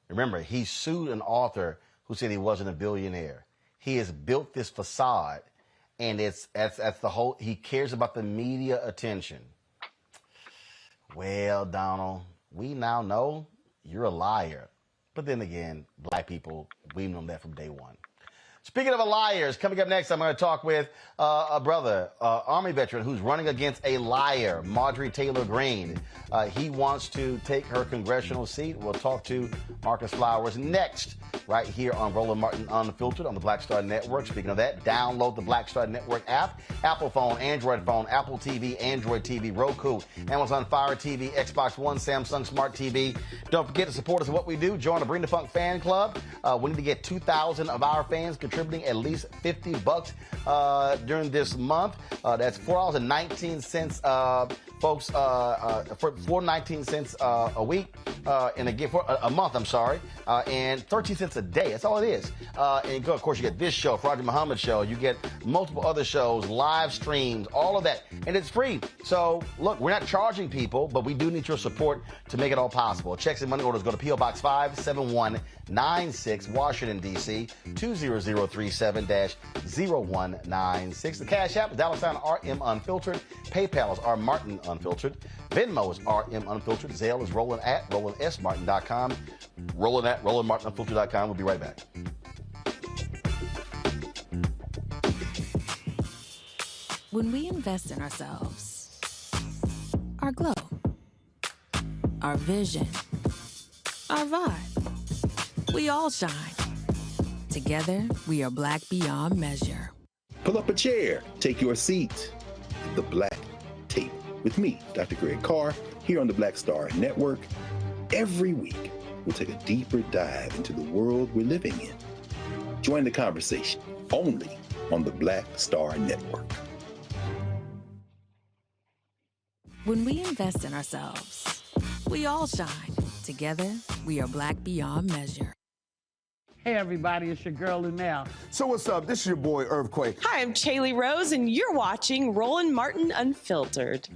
remember, he sued an author who said he wasn't a billionaire. He has built this facade, and that's the whole. He cares about the media attention. Well, Donald, we now know you're a liar. But then again, black people, we've known that from day one. Speaking of liars, coming up next, I'm going to talk with a brother, Army veteran, who's running against a liar, Marjorie Taylor Greene. He wants to take her congressional seat. We'll talk to Marcus Flowers next, right here on Roland Martin Unfiltered on the Black Star Network. Speaking of that, download the Black Star Network app, Apple phone, Android phone, Apple TV, Android TV, Roku, Amazon Fire TV, Xbox One, Samsung Smart TV. Don't forget to support us in what we do. Join the Bring the Funk fan club. We need to get 2,000 of our fans contributing at least $50 during this month. That's $4.19, folks, for $4.19 a week, and again for a month. I'm sorry, and 13 cents a day. That's all it is. And of course, you get this show, Roger Muhammad Show. You get multiple other shows, live streams, all of that, and it's free. So look, we're not charging people, but we do need your support to make it all possible. Checks and money orders go to P.O. Box 57196, Washington D.C. 20037-0196. The Cash App is $RM Unfiltered. PayPal is R Martin Unfiltered. Venmo is RM Unfiltered. Zelle is Roland at RolandSMartin.com. Roland at RolandMartinUnfiltered.com. We'll be right back. When we invest in ourselves, our glow, our vision, our vibe, we all shine. Together, we are black beyond measure. Pull up a chair, take your seat. The Black Tape with me, Dr. Greg Carr, here on the Black Star Network. Every week, we'll take a deeper dive into the world we're living in. Join the conversation only on the Black Star Network. When we invest in ourselves, we all shine. Together, we are black beyond measure. Hey everybody, it's your girl Lunel. So what's up? This is your boy Earthquake. Hi, I'm Chaley Rose, and you're watching Roland Martin Unfiltered.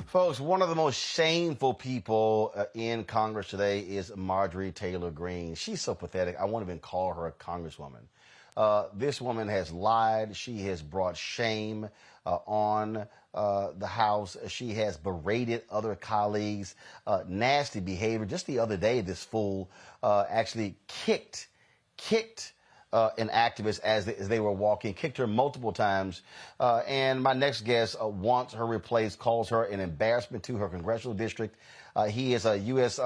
Folks, one of the most shameful people in Congress today is Marjorie Taylor Greene. She's so pathetic. I won't even call her a congresswoman. This woman has lied. She has brought shame on the House. She has berated other colleagues. Nasty behavior. Just the other day, this fool actually kicked an activist as they were walking, kicked her multiple times. And my next guest wants her replaced, calls her an embarrassment to her congressional district. He is a U.S.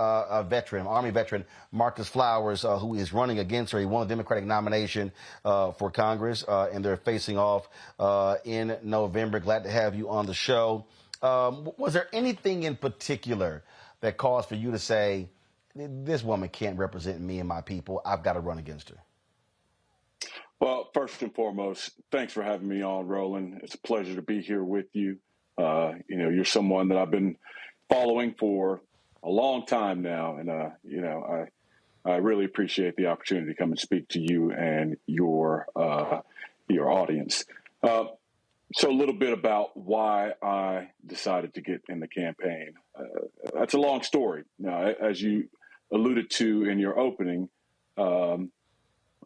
veteran, Army veteran, Marcus Flowers, who is running against her. He won a Democratic nomination for Congress, and they're facing off in November. Glad to have you on the show. Was there anything in particular that caused for you to say, this woman can't represent me and my people, I've got to run against her? Well, first and foremost, thanks for having me on, Roland. It's a pleasure to be here with you. You're someone that I've been following for a long time now, and I really appreciate the opportunity to come and speak to you and your audience. So a little bit about why I decided to get in the campaign. That's a long story. Now, as you alluded to in your opening, I'm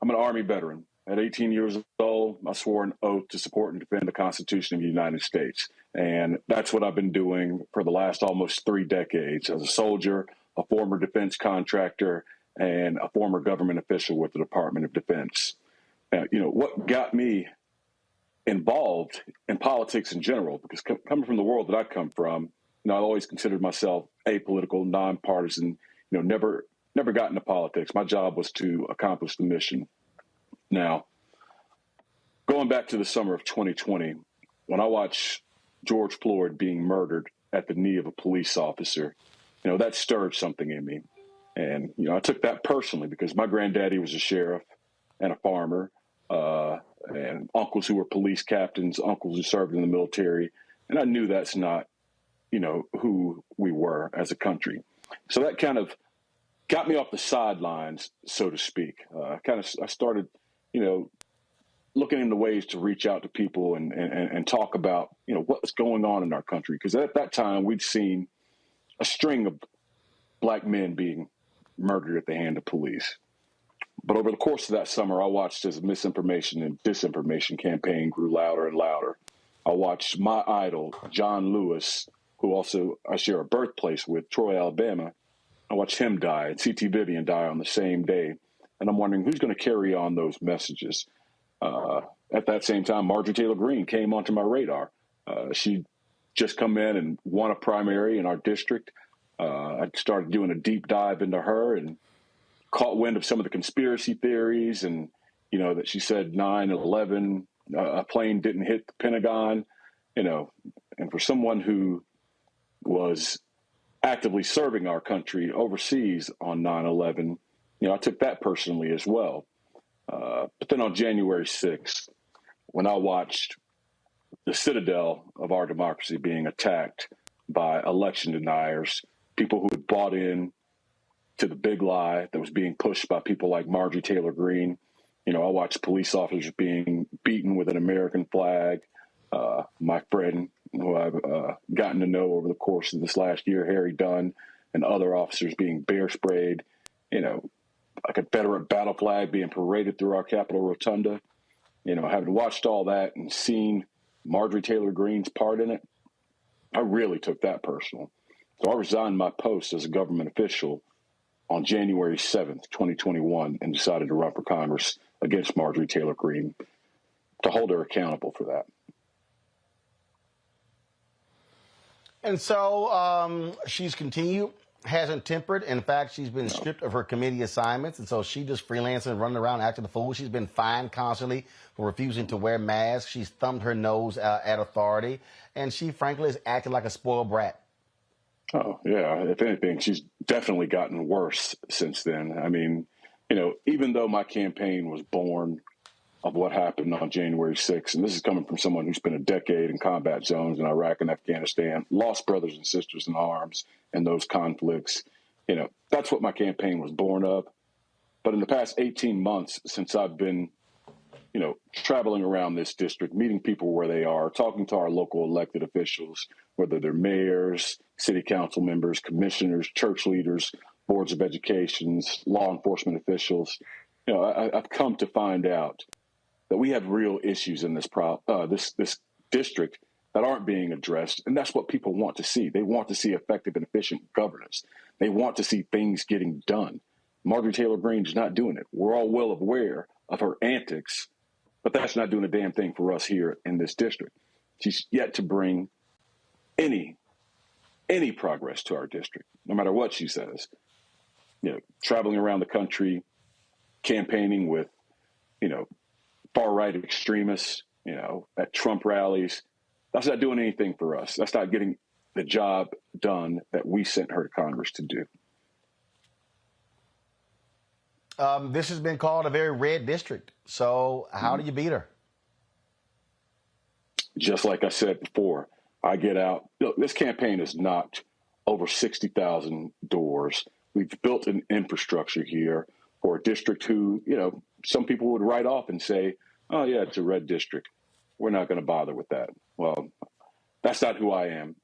an Army veteran. At 18 years old, I swore an oath to support and defend the Constitution of the United States. And that's what I've been doing for the last almost 3 decades as a soldier, a former defense contractor, and a former government official with the Department of Defense. Now, what got me involved in politics in general, because coming from the world that I come from, I've always considered myself apolitical, nonpartisan, never got into politics. My job was to accomplish the mission. Now, going back to the summer of 2020, when I watched George Floyd being murdered at the knee of a police officer, that stirred something in me. And, I took that personally because my granddaddy was a sheriff and a farmer, and uncles who were police captains, uncles who served in the military. And I knew that's not, who we were as a country. So that kind of got me off the sidelines, so to speak. I started, looking into ways to reach out to people and talk about, what's going on in our country. Because at that time, we'd seen a string of black men being murdered at the hand of police. But over the course of that summer, I watched as misinformation and disinformation campaign grew louder and louder. I watched my idol, John Lewis, who also I share a birthplace with, Troy, Alabama. I watched him die and C.T. Vivian die on the same day. And I'm wondering who's going to carry on those messages. At that same time, Marjorie Taylor Greene came onto my radar. She just come in and won a primary in our district. I started doing a deep dive into her and caught wind of some of the conspiracy theories and, that she said 9/11, a plane didn't hit the Pentagon, and for someone who was actively serving our country overseas on 9/11, I took that personally as well. But then on January 6th, when I watched the citadel of our democracy being attacked by election deniers, people who had bought in to the big lie that was being pushed by people like Marjorie Taylor Greene, I watched police officers being beaten with an American flag. My friend, who I've gotten to know over the course of this last year, Harry Dunn, and other officers being bear sprayed, a Confederate battle flag being paraded through our Capitol Rotunda. Having watched all that and seen Marjorie Taylor Greene's part in it, I really took that personal. So I resigned my post as a government official on January 7th, 2021, and decided to run for Congress against Marjorie Taylor Greene to hold her accountable for that. And so she's continued, hasn't tempered. In fact, she's been stripped of her committee assignments. And so she just freelancing, running around, acting a fool. She's been fined constantly for refusing to wear masks. She's thumbed her nose at authority. And she, frankly, is acting like a spoiled brat. Oh, yeah. If anything, she's definitely gotten worse since then. I mean, even though my campaign was born of what happened on January 6th. And this is coming from someone who spent a decade in combat zones in Iraq and Afghanistan, lost brothers and sisters in arms in those conflicts. That's what my campaign was born of. But in the past 18 months, since I've been, traveling around this district, meeting people where they are, talking to our local elected officials, whether they're mayors, city council members, commissioners, church leaders, boards of education, law enforcement officials, I've come to find out that we have real issues in this this district that aren't being addressed, and that's what people want to see. They want to see effective and efficient governance. They want to see things getting done. Marjorie Taylor Greene is not doing it. We're all well aware of her antics, but that's not doing a damn thing for us here in this district. She's yet to bring any progress to our district, no matter what she says. Traveling around the country, campaigning with, far-right extremists, at Trump rallies. That's not doing anything for us. That's not getting the job done that we sent her to Congress to do. This has been called a very red district. So how do you beat her? Just like I said before, I get out. Look, this campaign has knocked over 60,000 doors. We've built an infrastructure here for a district who, some people would write off and say, oh, yeah, it's a red district. We're not going to bother with that. Well, that's not who I am.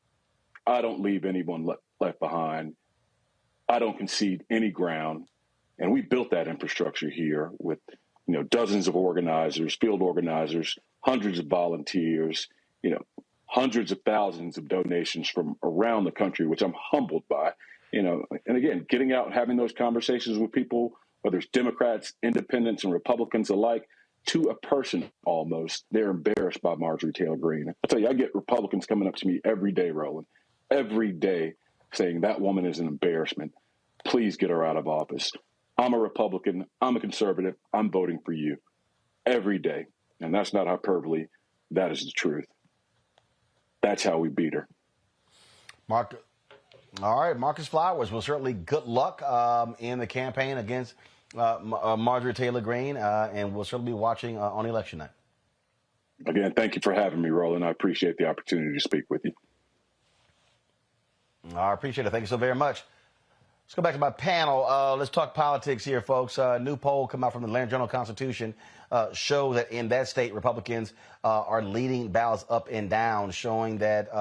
I don't leave anyone left behind. I don't concede any ground. And we built that infrastructure here with, dozens of organizers, field organizers, hundreds of volunteers, hundreds of thousands of donations from around the country, which I'm humbled by, and again, getting out and having those conversations with people, whether it's Democrats, independents, and Republicans alike, to a person almost, they're embarrassed by Marjorie Taylor Greene. I tell you, I get Republicans coming up to me every day, Roland, every day saying that woman is an embarrassment. Please get her out of office. I'm a Republican. I'm a conservative. I'm voting for you every day. And that's not hyperbole. That is the truth. That's how we beat her. All right, Marcus Flowers. Well, certainly good luck in the campaign against Marjorie Taylor Greene, and we'll certainly be watching on election night. Again, thank you for having me, Roland. I appreciate the opportunity to speak with you. I appreciate it. Thank you so very much. Let's go back to my panel. Let's talk politics here, folks. New poll come out from the Atlanta Journal-Constitution show that in that state, Republicans are leading ballots up and down, showing that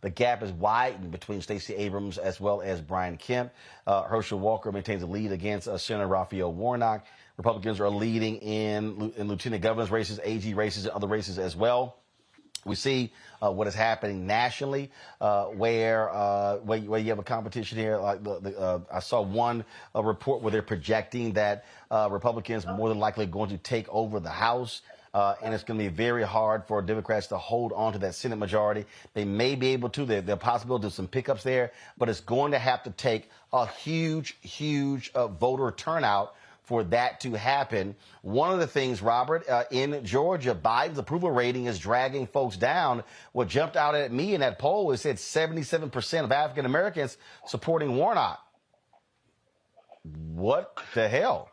the gap is widened between Stacey Abrams as well as Brian Kemp. Herschel Walker maintains a lead against Senator Raphael Warnock. Republicans are leading in lieutenant governor's races, AG races, and other races as well. We see what is happening nationally, where you have a competition here. Like I saw one report where they're projecting that Republicans are more than likely going to take over the House, and it's going to be very hard for Democrats to hold on to that Senate majority. They may be able to. There are possibilities of some pickups there, but it's going to have to take a huge voter turnout for that to happen. One of the things, Robert, in Georgia, Biden's approval rating is dragging folks down. What jumped out at me in that poll is said 77% of African Americans supporting Warnock. What the hell?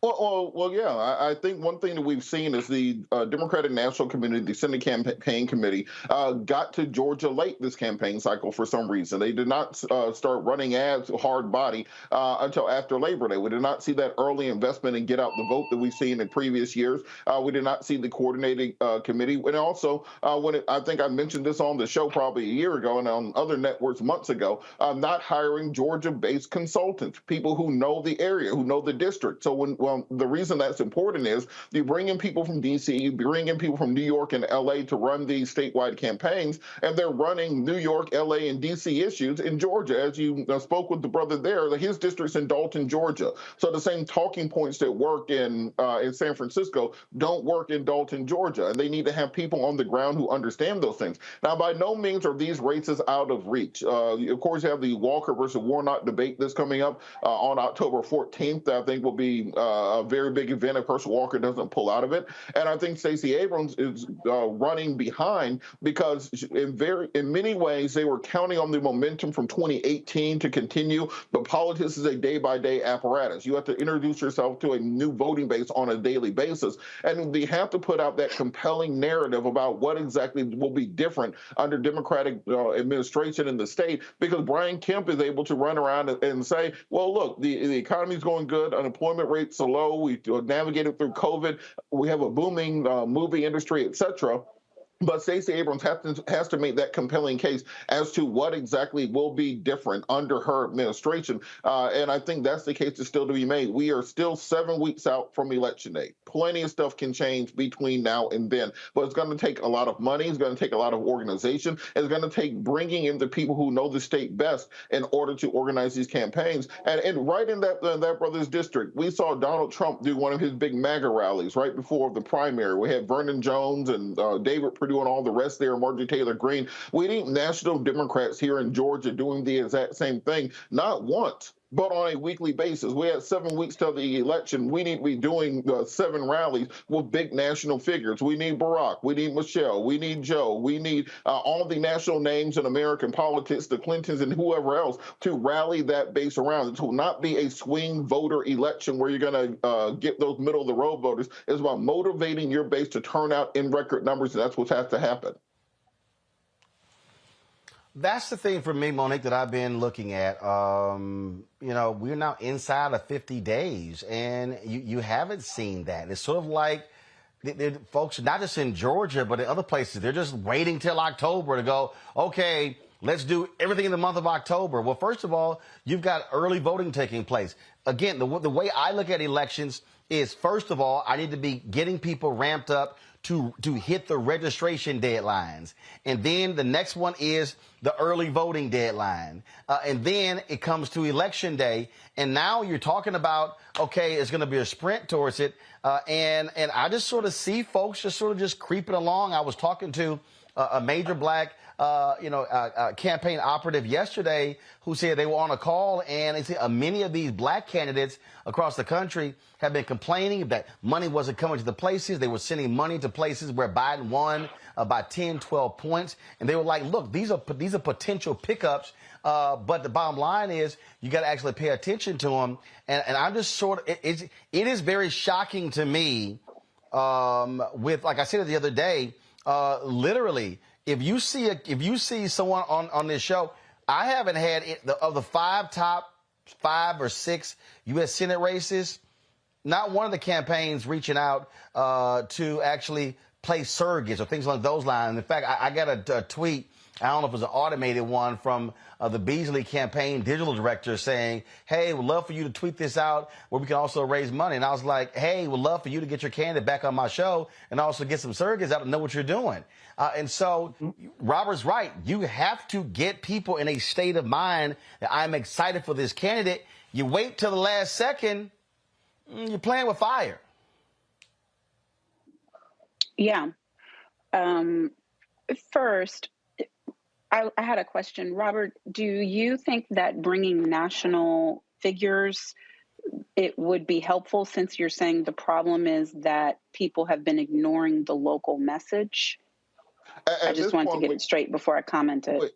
Well, yeah. I think one thing that we've seen is the Democratic National Committee, the Senate Campaign Committee, got to Georgia late this campaign cycle for some reason. They did not start running ads hard body until after Labor Day. We did not see that early investment in get out the vote that we've seen in previous years. We did not see the coordinating committee. And also, I think I mentioned this on the show probably a year ago and on other networks months ago, not hiring Georgia-based consultants, people who know the area, who know the district. So the reason that's important is you bring in people from D.C., you bring in people from New York and L.A. to run these statewide campaigns, and they're running New York, L.A., and D.C. issues in Georgia. As you spoke with the brother there, his district's in Dalton, Georgia. So the same talking points that work in San Francisco don't work in Dalton, Georgia, and they need to have people on the ground who understand those things. Now, by no means are these races out of reach. Of course, you have the Walker versus Warnock debate that's coming up on October 14th. I think will be a very big event if Herschel Walker doesn't pull out of it. And I think Stacey Abrams is running behind because in many ways they were counting on the momentum from 2018 to continue. But politics is a day-by-day apparatus. You have to introduce yourself to a new voting base on a daily basis. And they have to put out that compelling narrative about what exactly will be different under Democratic administration in the state, because Brian Kemp is able to run around and say, well, look, the economy is going good, unemployment rates are low, we navigated through COVID, we have a booming movie industry, et cetera. But Stacey Abrams has to make that compelling case as to what exactly will be different under her administration. And I think that's the case that's still to be made. We are still 7 weeks out from Election Day. Plenty of stuff can change between now and then. But it's going to take a lot of money. It's going to take a lot of organization. It's going to take bringing in the people who know the state best in order to organize these campaigns. And right in that brother's district, we saw Donald Trump do one of his big MAGA rallies right before the primary. We had Vernon Jones and David Perdue and all the rest there, Marjorie Taylor Greene. We need national Democrats here in Georgia doing the exact same thing, not once, but on a weekly basis. We had 7 weeks till the election. We need to be doing 7 rallies with big national figures. We need Barack. We need Michelle. We need Joe. We need all the national names in American politics, the Clintons and whoever else, to rally that base around. It will not be a swing voter election where you're going to get those middle-of-the-road voters. It's about motivating your base to turn out in record numbers, and that's what has to happen. That's the thing for me, Monique, that I've been looking at. You know, we're now inside of 50 days, and you haven't seen that. It's sort of like the folks, not just in Georgia, but in other places, they're just waiting till October to go, okay, let's do everything in the month of October. Well, first of all, you've got early voting taking place. Again, the way I look at elections is, first of all, I need to be getting people ramped up to hit the registration deadlines. And then the next one is the early voting deadline. And then it comes to Election Day. And now you're talking about, okay, it's going to be a sprint towards it. And I just sort of see folks just creeping along. I was talking to a major black campaign operative yesterday who said they were on a call, and they said many of these black candidates across the country have been complaining that money wasn't coming to the places. They were sending money to places where Biden won by 10, 12 points. And they were like, look, these are potential pickups. But the bottom line is you got to actually pay attention to them. And I'm just sort of, it is very shocking to me with, like I said the other day, literally, if you see someone on this show, I haven't had of the top 5 or 6 U.S. Senate races, not one of the campaigns reaching out to actually play surrogates or things along those lines. In fact, I got a tweet, I don't know if it was an automated one, from the Beasley campaign digital director saying, hey, we'd love for you to tweet this out where we can also raise money. And I was like, hey, we'd love for you to get your candidate back on my show and also get some surrogates out and know what you're doing. And so Robert's right. You have to get people in a state of mind that I'm excited for this candidate. You wait till the last second, you're playing with fire. Yeah. First, I had a question. Robert, do you think that bringing national figures, it would be helpful, since you're saying the problem is that people have been ignoring the local message? I just wanted to get it straight before I commented.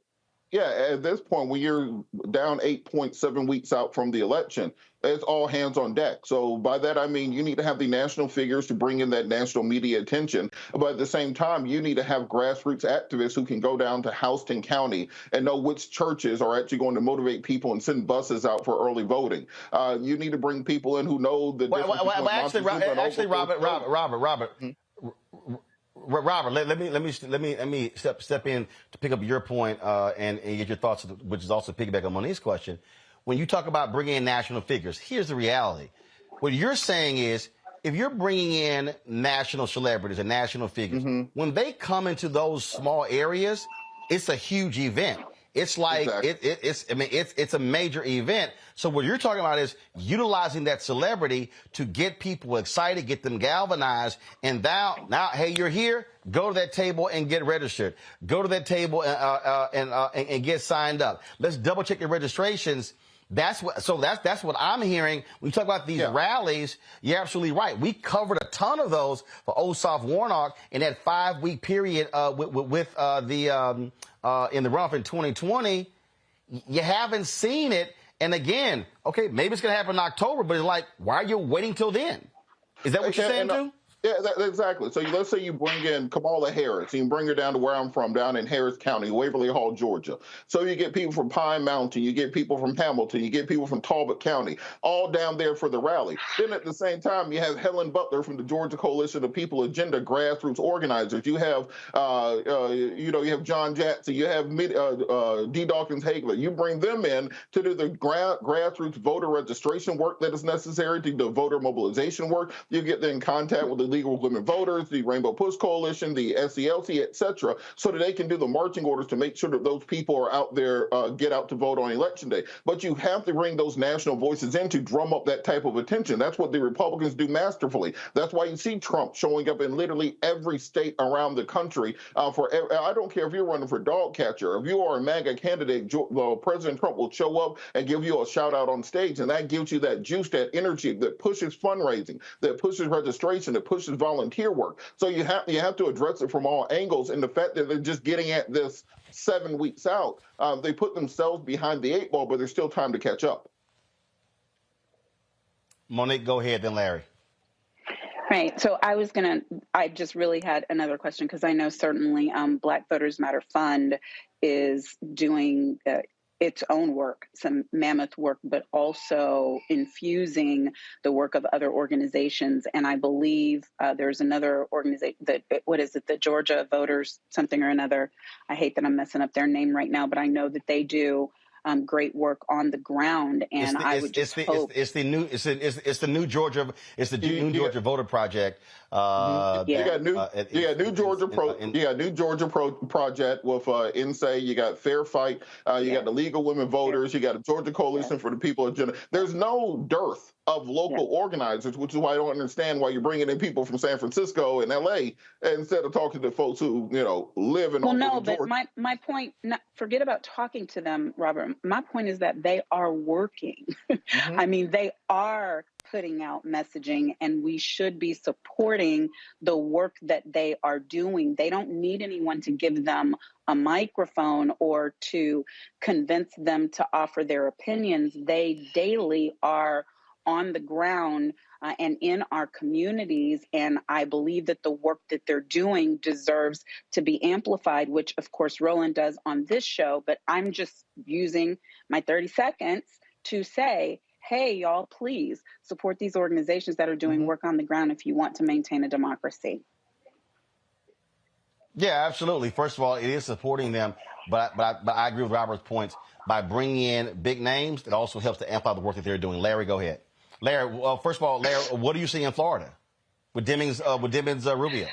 Yeah, at this point, when you're down 8.7 weeks out from the election, it's all hands on deck. So by that, I mean, you need to have the national figures to bring in that national media attention. But at the same time, you need to have grassroots activists who can go down to Houston County and know which churches are actually going to motivate people and send buses out for early voting. You need to bring people in who know the difference. Actually, Robert. Robert, let me step in to pick up your point and get your thoughts, which is also piggyback on Monique's question. When you talk about bringing in national figures, here's the reality. What you're saying is, if you're bringing in national celebrities and national figures, when they come into those small areas, it's a huge event. It's like it's a major event. So what you're talking about is utilizing that celebrity to get people excited, get them galvanized, and now, hey, you're here. Go to that table and get registered. Go to that table and get signed up. Let's double check your registrations. That's what I'm hearing. When you talk about these rallies, you're absolutely right. We covered a ton of those for Ossoff Warnock in that 5-week period with the in the runoff in 2020. You haven't seen it. And again, okay, maybe it's going to happen in October, but it's like, why are you waiting till then? Is that what you're saying, too? Yeah, exactly. So let's say you bring in Kamala Harris, and you bring her down to where I'm from, down in Harris County, Waverly Hall, Georgia. So you get people from Pine Mountain, you get people from Hamilton, you get people from Talbot County, all down there for the rally. Then at the same time, you have Helen Butler from the Georgia Coalition of People Agenda grassroots organizers. You have, you have John Jackson, you have D. Dawkins Hagler. You bring them in to do the grassroots voter registration work that is necessary, to do voter mobilization work. You get in contact with the Legal Women Voters, the Rainbow Push Coalition, the SCLC, et cetera, so that they can do the marching orders to make sure that those people are out there, get out to vote on Election Day. But you have to bring those national voices in to drum up that type of attention. That's what the Republicans do masterfully. That's why you see Trump showing up in literally every state around the country. I don't care if you're running for dog catcher. If you are a MAGA candidate, President Trump will show up and give you a shout out on stage, and that gives you that juice, that energy that pushes fundraising, that pushes registration, that pushes volunteer work. So you have to address it from all angles. And the fact that they're just getting at this 7 weeks out, they put themselves behind the 8 ball, but there's still time to catch up. Monique, go ahead, then Larry. Right. So I just really had another question, because I know certainly Black Voters Matter Fund is doing its own work, some mammoth work, but also infusing the work of other organizations. And I believe there's another organization the Georgia Voters something or another. I hate that I'm messing up their name right now, but I know that they do great work on the ground. And it's the new Georgia Voter Project. You got New Georgia Project with INSAE. You got Fair Fight. You got the Legal Women Voters. You got the Georgia Coalition for the People Agenda. There's no dearth of local organizers, which is why I don't understand why you're bringing in people from San Francisco and LA instead of talking to folks who live in. Well, no, but my point. Forget about talking to them, Robert. My point is that they are working. Mm-hmm. I mean, they are putting out messaging, and we should be supporting the work that they are doing. They don't need anyone to give them a microphone or to convince them to offer their opinions. They daily are on the ground and in our communities. And I believe that the work that they're doing deserves to be amplified, which of course Roland does on this show. But I'm just using my 30 seconds to say, hey, y'all, please support these organizations that are doing work on the ground if you want to maintain a democracy. Yeah, absolutely. First of all, it is supporting them, but I agree with Robert's points. By bringing in big names, it also helps to amplify the work that they're doing. Demings, go ahead. Larry, first of all, what do you see in Florida with Demings Rubio?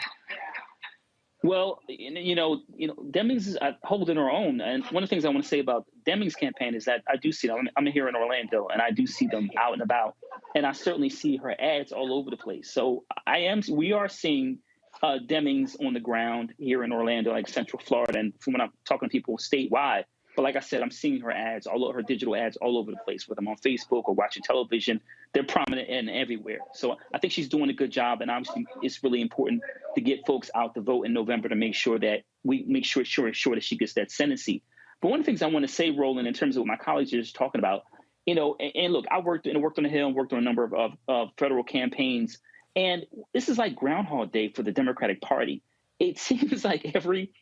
Well, Demings is holding her own. And one of the things I want to say about Demings' campaign is that I do see them. I'm here in Orlando, and I do see them out and about. And I certainly see her ads all over the place. So we are seeing Demings on the ground here in Orlando, like Central Florida. And from when I'm talking to people statewide, but like I said, I'm seeing her ads, her digital ads all over the place, whether I'm on Facebook or watching television. They're prominent and everywhere. So I think she's doing a good job. And obviously, it's really important to get folks out to vote in November to make sure that we make sure that she gets that Senate seat. But one of the things I want to say, Roland, in terms of what my colleagues are just talking about, and look, I worked on the Hill and worked on a number of federal campaigns. And this is like Groundhog Day for the Democratic Party. It seems like every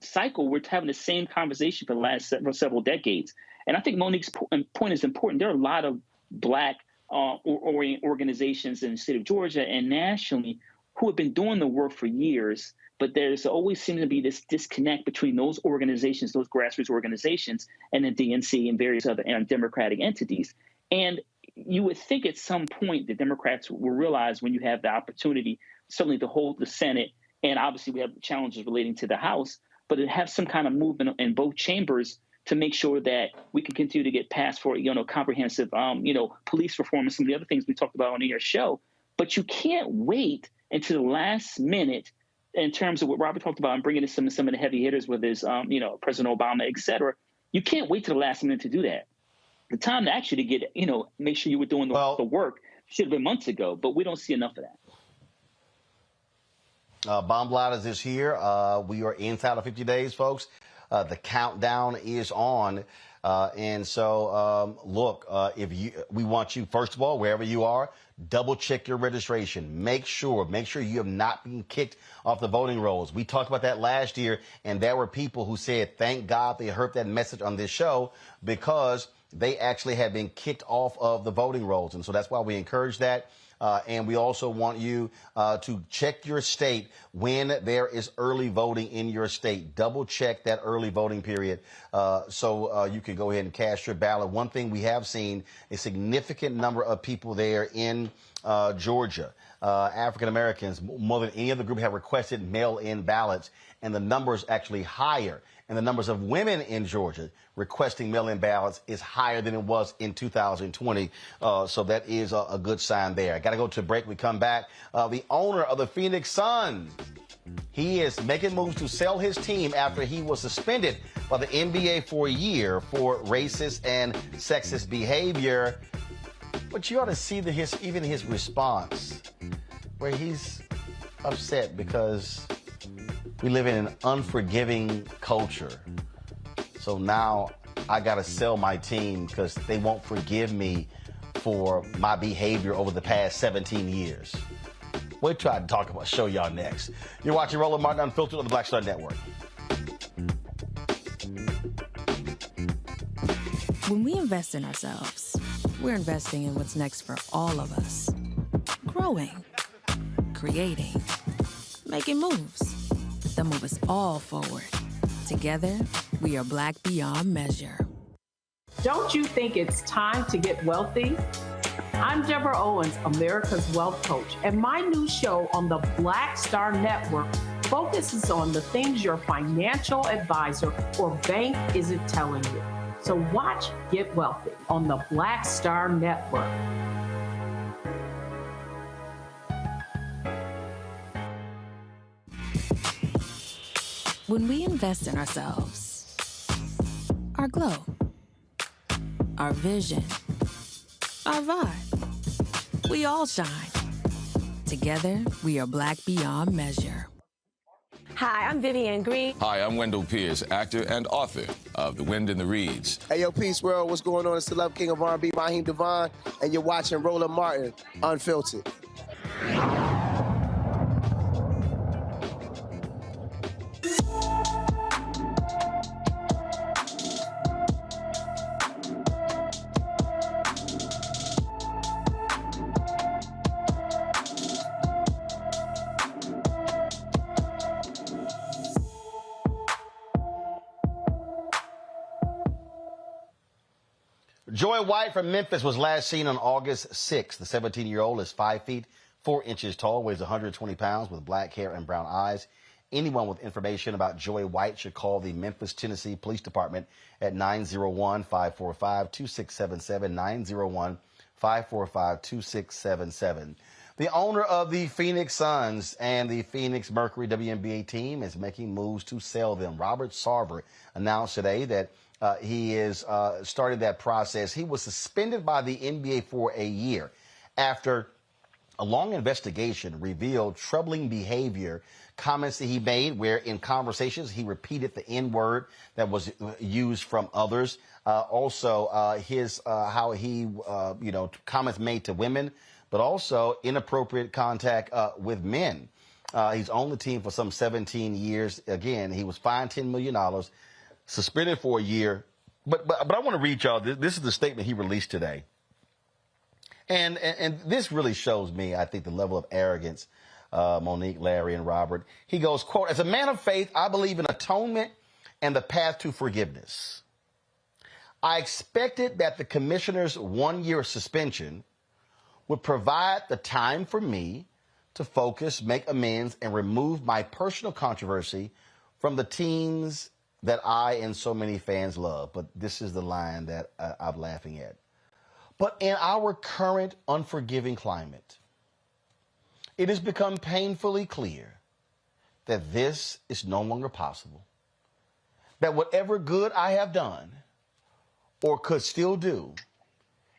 cycle, we're having the same conversation for the last several decades. And I think Monique's point is important. There are a lot of Black organizations in the state of Georgia and nationally who have been doing the work for years, but there's always seemed to be this disconnect between those organizations, those grassroots organizations, and the DNC and various other Democratic entities. And you would think at some point the Democrats will realize, when you have the opportunity, certainly to hold the Senate, and obviously we have challenges relating to the House, but to have some kind of movement in both chambers to make sure that we can continue to get passed for, comprehensive, police reform and some of the other things we talked about on your show. But you can't wait until the last minute in terms of what Robert talked about and bringing in some of the heavy hitters with his, President Obama, et cetera, You can't wait to the last minute to do that. The time to actually get, make sure you were doing the work should have been months ago, but we don't see enough of that. Bomb Bladders is here. We are inside of 50 days, folks. The countdown is on. And so, look, we want you, first of all, wherever you are, double check your registration. Make sure you have not been kicked off the voting rolls. We talked about that last year, and there were people who said, thank God they heard that message on this show, because they actually had been kicked off of the voting rolls. And so that's why we encourage that. And we also want you to check your state when there is early voting in your state. Double check that early voting period so you can go ahead and cast your ballot. One thing we have seen, a significant number of people there in Georgia, African Americans, more than any other group, have requested mail-in ballots, and the numbers actually higher. And the numbers of women in Georgia requesting mail-in ballots is higher than it was in 2020. So that is a good sign there. I got to go to a break. We come back. The owner of the Phoenix Suns, he is making moves to sell his team after he was suspended by the NBA for a year for racist and sexist behavior. But you ought to see even his response, where he's upset because we live in an unforgiving culture. So now I got to sell my team because they won't forgive me for my behavior over the past 17 years. We'll try to talk about, show y'all next. You're watching Roland Martin Unfiltered on the Black Star Network. When we invest in ourselves, we're investing in what's next for all of us. Growing, creating, making moves that move us all forward. Together, we are Black beyond measure. Don't you think it's time to get wealthy? I'm Deborah Owens, America's Wealth Coach, and my new show on the Black Star Network focuses on the things your financial advisor or bank isn't telling you. So watch Get Wealthy on the Black Star Network. When we invest in ourselves, our glow, our vision, our vibe, we all shine. Together, we are Black beyond measure. Hi, I'm Vivian Green. Hi, I'm Wendell Pierce, actor and author of The Wind in the Reeds. Hey, yo, Peace World, what's going on? It's the Love King of R&B, Raheem Devon, and you're watching Roland Martin Unfiltered. Joy White from Memphis was last seen on August 6th. The 17-year-old is 5 feet, 4 inches tall, weighs 120 pounds, with black hair and brown eyes. Anyone with information about Joy White should call the Memphis, Tennessee Police Department at 901-545-2677, 901-545-2677. The owner of the Phoenix Suns and the Phoenix Mercury WNBA team is making moves to sell them. Robert Sarver announced today that he is started that process. He was suspended by the NBA for a year after a long investigation revealed troubling behavior, comments that he made where in conversations he repeated the N-word that was used from others. Also, his how he, comments made to women, but also inappropriate contact with men. He's on the team for some 17 years. Again, he was fined $10 million, suspended for a year. But I want to read y'all. This is the statement he released today. And this really shows me, I think, the level of arrogance, Monique, Larry, and Robert. He goes, quote, "As a man of faith, I believe in atonement and the path to forgiveness. I expected that the commissioner's 1-year suspension would provide the time for me to focus, make amends, and remove my personal controversy from the teams that I and so many fans love." But this is the line that I'm laughing at. "But in our current unforgiving climate, it has become painfully clear that this is no longer possible. that whatever good I have done or could still do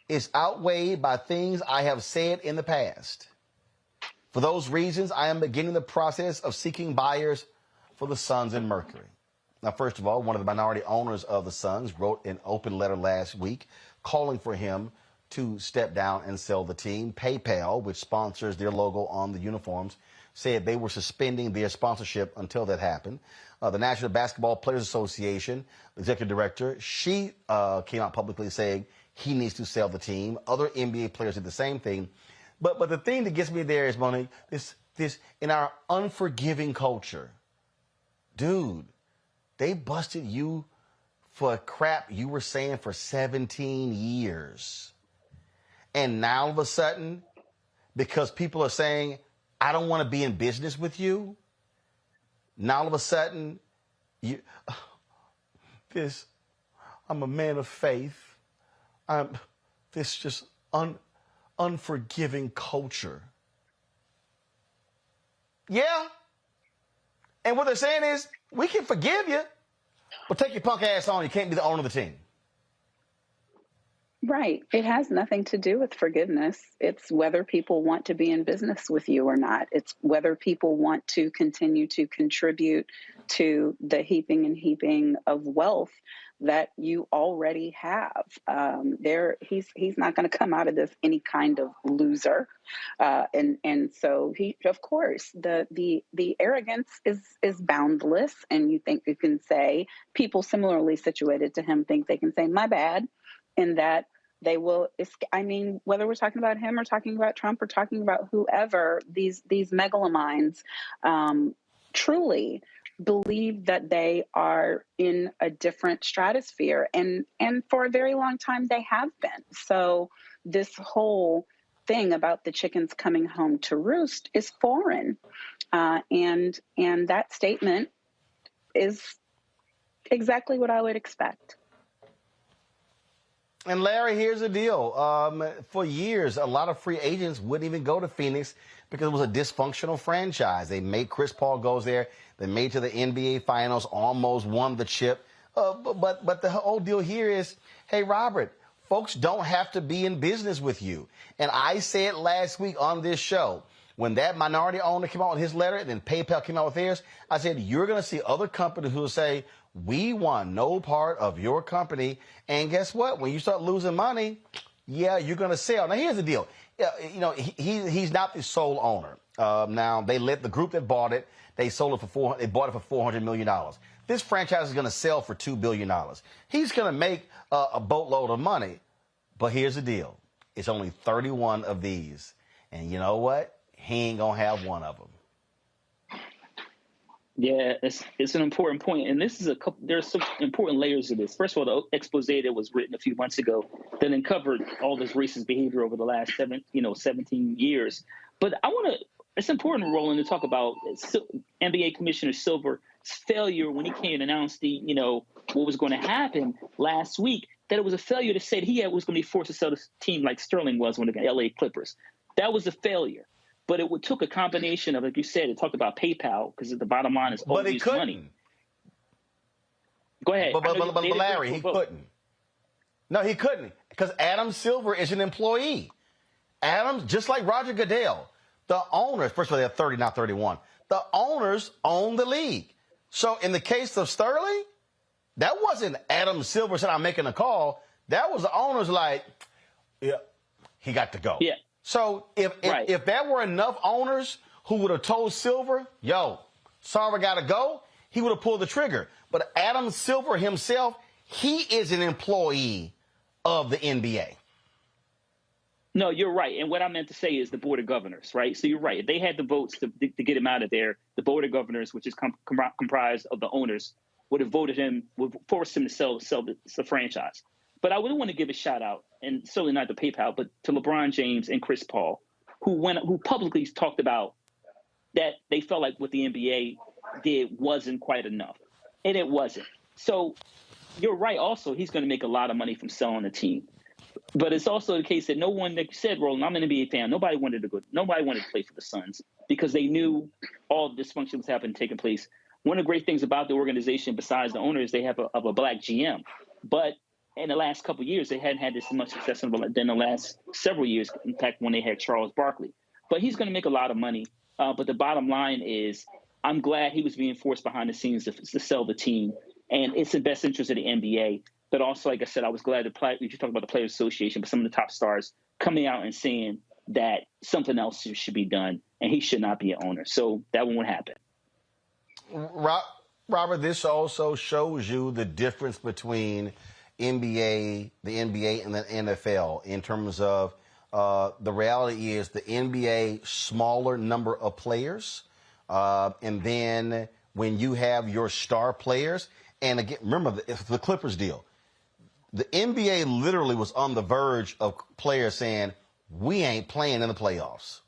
is outweighed by things I have said in the past. For those reasons, I am beginning the process of seeking buyers for the Suns and Mercury. Now, first of all, one of the minority owners of the Suns wrote an open letter last week calling for him to step down and sell the team. PayPal, which sponsors their logo on the uniforms, said they were suspending their sponsorship until that happened. The National Basketball Players Association, the executive director, she came out publicly saying he needs to sell the team. Other NBA players did the same thing. But the thing that gets me there is, Monique, this in our unforgiving culture, dude, they busted you for crap you were saying for 17 years. And now all of a sudden, because people are saying, I don't want to be in business with you, now all of a sudden, I'm a man of faith. This just unforgiving culture. Yeah. And what they're saying is, we can forgive you, but take your punk ass on. You can't be the owner of the team. Right. It has nothing to do with forgiveness. It's whether people want to be in business with you or not. It's whether people want to continue to contribute to the heaping of wealth that you already have. He's not going to come out of this any kind of loser. And so he, of course, the arrogance is boundless. And you think you can say, people similarly situated to him think they can say, my bad. And that they will, I mean, whether we're talking about him or talking about Trump or talking about whoever, these megalominds truly believe that they are in a different stratosphere. And for a very long time, they have been. So this whole thing about the chickens coming home to roost is foreign. And that statement is exactly what I would expect. And Larry, here's the deal. For years, a lot of free agents wouldn't even go to Phoenix because it was a dysfunctional franchise. They made Chris Paul goes there. They made to the NBA Finals, almost won the chip. But the whole deal here is, hey, Robert, folks don't have to be in business with you. And I said last week on this show, when that minority owner came out with his letter and then PayPal came out with theirs, I said, you're going to see other companies who will say, we want no part of your company. And guess what? When you start losing money, yeah, you're going to sell. Now, here's the deal. You know, he's not the sole owner. Now, they let the group that bought it, they bought it for $400 million. This franchise is going to sell for $2 billion. He's going to make a boatload of money. But here's the deal. It's only 31 of these. And you know what? He ain't going to have one of them. Yeah, it's an important point, and this is there's some important layers to this. First of all, the expose that was written a few months ago that uncovered all this racist behavior over the last 17 years. But it's important, Roland, to talk about NBA Commissioner Silver's failure when he came and announced what was going to happen last week. That it was a failure to say that he was going to be forced to sell the team like Sterling was when the LA Clippers. That was a failure. But it took a combination of, like you said, it talked about PayPal because the bottom line is always money. Go ahead. But Larry, he couldn't. No, he couldn't because Adam Silver is an employee. Adam, just like Roger Goodell, the owners, first of all, they're 30, not 31. The owners own the league. So in the case of Sterling, that wasn't Adam Silver said, I'm making a call. That was the owners like, yeah, he got to go. Yeah. So if there were enough owners who would have told Silver, yo, Sarver got to go, he would have pulled the trigger. But Adam Silver himself, he is an employee of the NBA. No, you're right. And what I meant to say is the Board of Governors, right? So you're right. If they had the votes to get him out of there, the Board of Governors, which is comprised of the owners, would have forced him to sell the franchise. But I would want to give a shout out, and certainly not to PayPal, but to LeBron James and Chris Paul, who publicly talked about that they felt like what the NBA did wasn't quite enough. And it wasn't. So you're right. Also, he's going to make a lot of money from selling the team. But it's also the case that no one, like you said, Roland, I'm an NBA fan. Nobody wanted to play for the Suns because they knew all the dysfunction was taking place one of the great things about the organization, besides the owner, is they have a black GM. But in the last couple of years, they hadn't had this much success than the last several years, in fact, when they had Charles Barkley. But he's going to make a lot of money. But the bottom line is, I'm glad he was being forced behind the scenes to sell the team. And it's in the best interest of the NBA. But also, like I said, I was glad you talked about the Players Association, but some of the top stars coming out and saying that something else should be done and he should not be an owner. So that won't happen. Robert, this also shows you the difference between the NBA and the NFL in terms of the reality is the NBA, smaller number of players. And then when you have your star players, and again, remember the Clippers deal. The NBA literally was on the verge of players saying, we ain't playing in the playoffs.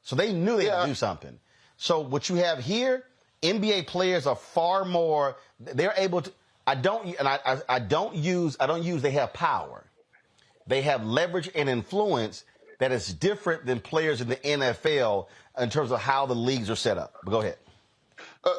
So they knew they had to do something. So what you have here, NBA players are far more, they're able to, I don't use they have power. They have leverage and influence that is different than players in the NFL in terms of how the leagues are set up. But go ahead.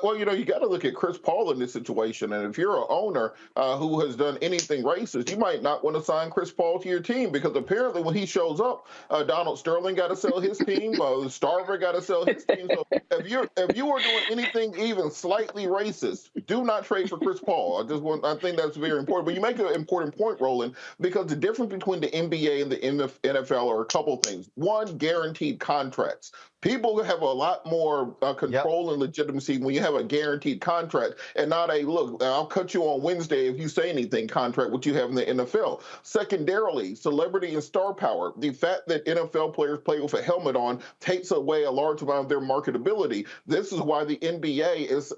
Well, you got to look at Chris Paul in this situation. And if you're an owner who has done anything racist, you might not want to sign Chris Paul to your team because apparently when he shows up, Donald Sterling got to sell his team. Starver got to sell his team. So if you are doing anything even slightly racist, do not trade for Chris Paul. I think that's very important. But you make an important point, Roland, because the difference between the NBA and the NFL are a couple things. One, guaranteed contracts. People have a lot more control and legitimacy when you have a guaranteed contract and not a, look, I'll cut you on Wednesday if you say anything contract, what you have in the NFL. Secondarily, celebrity and star power. The fact that NFL players play with a helmet on takes away a large amount of their marketability. This is why the NBA is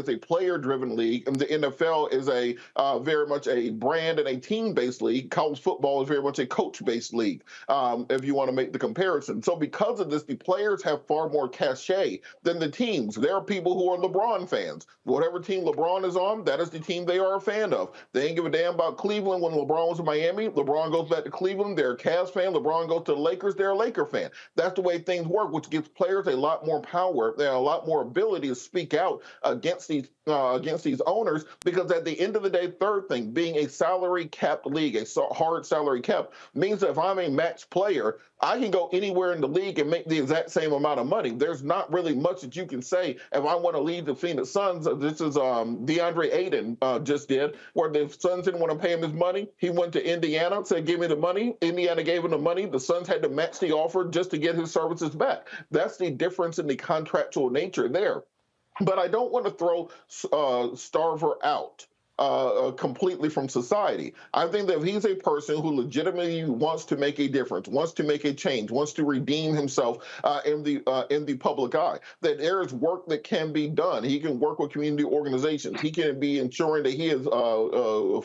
a player-driven league, and the NFL is a very much a brand and a team-based league. College football is very much a coach-based league, if you want to make the comparison. So because of this, the players have far more cachet than the teams. There are people who are LeBron fans. Whatever team LeBron is on, that is the team they are a fan of. They ain't give a damn about Cleveland when LeBron was in Miami. LeBron goes back to Cleveland. They're a Cavs fan. LeBron goes to the Lakers. They're a Laker fan. That's the way things work, which gives players a lot more power. They have a lot more ability to speak out against these owners, because at the end of the day, third thing, being a salary capped league, a hard salary cap, means that if I'm a match player, I can go anywhere in the league and make the exact same amount of money. There's not really much that you can say if I want to leave the Phoenix Suns. This is DeAndre Ayton just did, where the Suns didn't want to pay him his money. He went to Indiana, said, give me the money. Indiana gave him the money. The Suns had to match the offer just to get his services back. That's the difference in the contractual nature there. But I don't want to throw Starver out completely from society. I think that if he's a person who legitimately wants to make a difference, wants to make a change, wants to redeem himself in the public eye, that there is work that can be done. He can work with community organizations. He can be ensuring that he is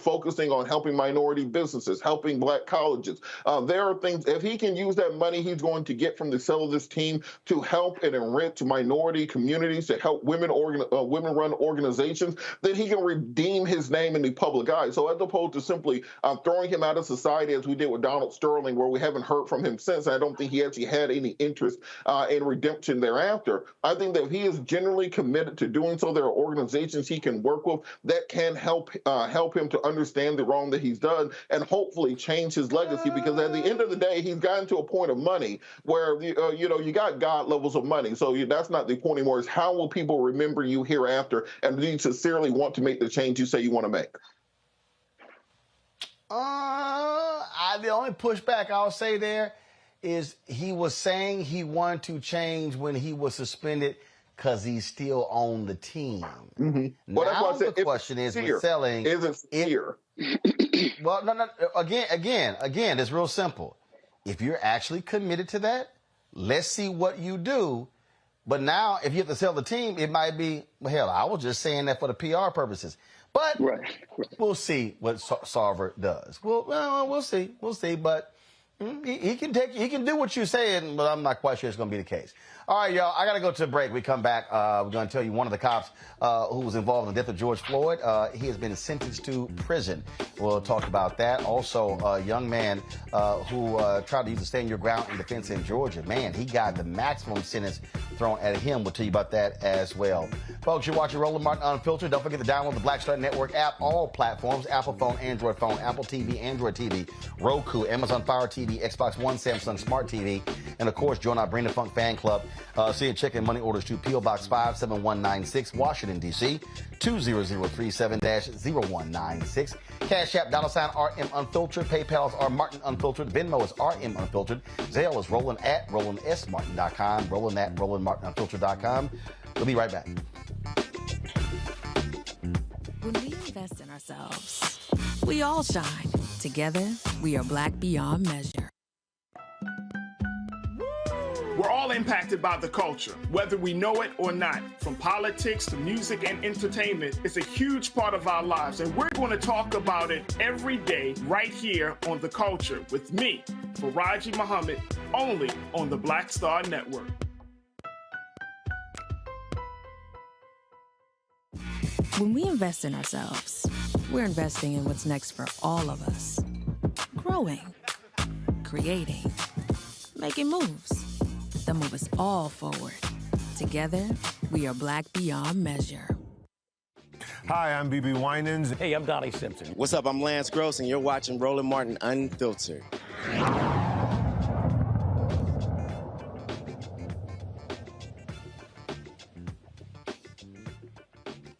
focusing on helping minority businesses, helping black colleges. There are things, if he can use that money he's going to get from the sale of this team to help and enrich minority communities, to help women-run organizations, then he can redeem his name in the public eye. So as opposed to simply throwing him out of society as we did with Donald Sterling, where we haven't heard from him since, I don't think he actually had any interest in redemption thereafter. I think that if he is genuinely committed to doing so, there are organizations he can work with that can help him to understand the wrong that he's done and hopefully change his legacy, because at the end of the day, he's gotten to a point of money where, you got God levels of money. So that's not the point anymore. It's how will people remember you hereafter, and do you sincerely want to make the change you say you want to make? The only pushback I'll say there is he was saying he wanted to change when he was suspended because he still owned the team. Mm-hmm. Well, now the question is with selling. Is it sincere? Well, no. Again, it's real simple. If you're actually committed to that, let's see what you do. But now, if you have to sell the team, it might be, well, hell, I was just saying that for the PR purposes. But we'll see what Sarver does. We'll see. But he can do what you're saying, but I'm not quite sure it's going to be the case. All right, y'all, I got to go to a break. We come back. We're going to tell you one of the cops who was involved in the death of George Floyd. He has been sentenced to prison. We'll talk about that. Also, a young man who tried to use the stand your ground in defense in Georgia. Man, he got the maximum sentence thrown at him. We'll tell you about that as well. Folks, you're watching Roland Martin Unfiltered. Don't forget to download the Black Star Network app, all platforms, Apple phone, Android phone, Apple TV, Android TV, Roku, Amazon Fire TV, Xbox One, Samsung Smart TV, and of course, join our Bring the Funk fan club. See and check in money orders to P.O. Box 57196, Washington, D.C., 20037-0196. Cash App, $RM Unfiltered. PayPal is R Martin Unfiltered. Venmo is RM Unfiltered. Zelle is Roland at RolandSMartin.com. Roland at RolandMartinUnfiltered.com. We'll be right back. When we invest in ourselves, we all shine. Together, we are black beyond measure. We're all impacted by the culture, whether we know it or not. From politics to music and entertainment, it's a huge part of our lives, and we're going to talk about it every day right here on The Culture with me, Faraji Muhammad, only on the Black Star Network. When we invest in ourselves, we're investing in what's next for all of us. Growing, creating, making moves that move us all forward. Together, we are black beyond measure. Hi, I'm BB Winans. Hey, I'm Donnie Simpson. What's up? I'm Lance Gross, and you're watching Roland Martin Unfiltered.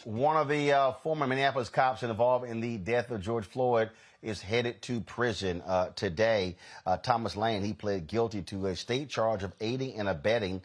One of the former Minneapolis cops involved in the death of George Floyd is headed to prison today. Thomas Lane, he pled guilty to a state charge of aiding and abetting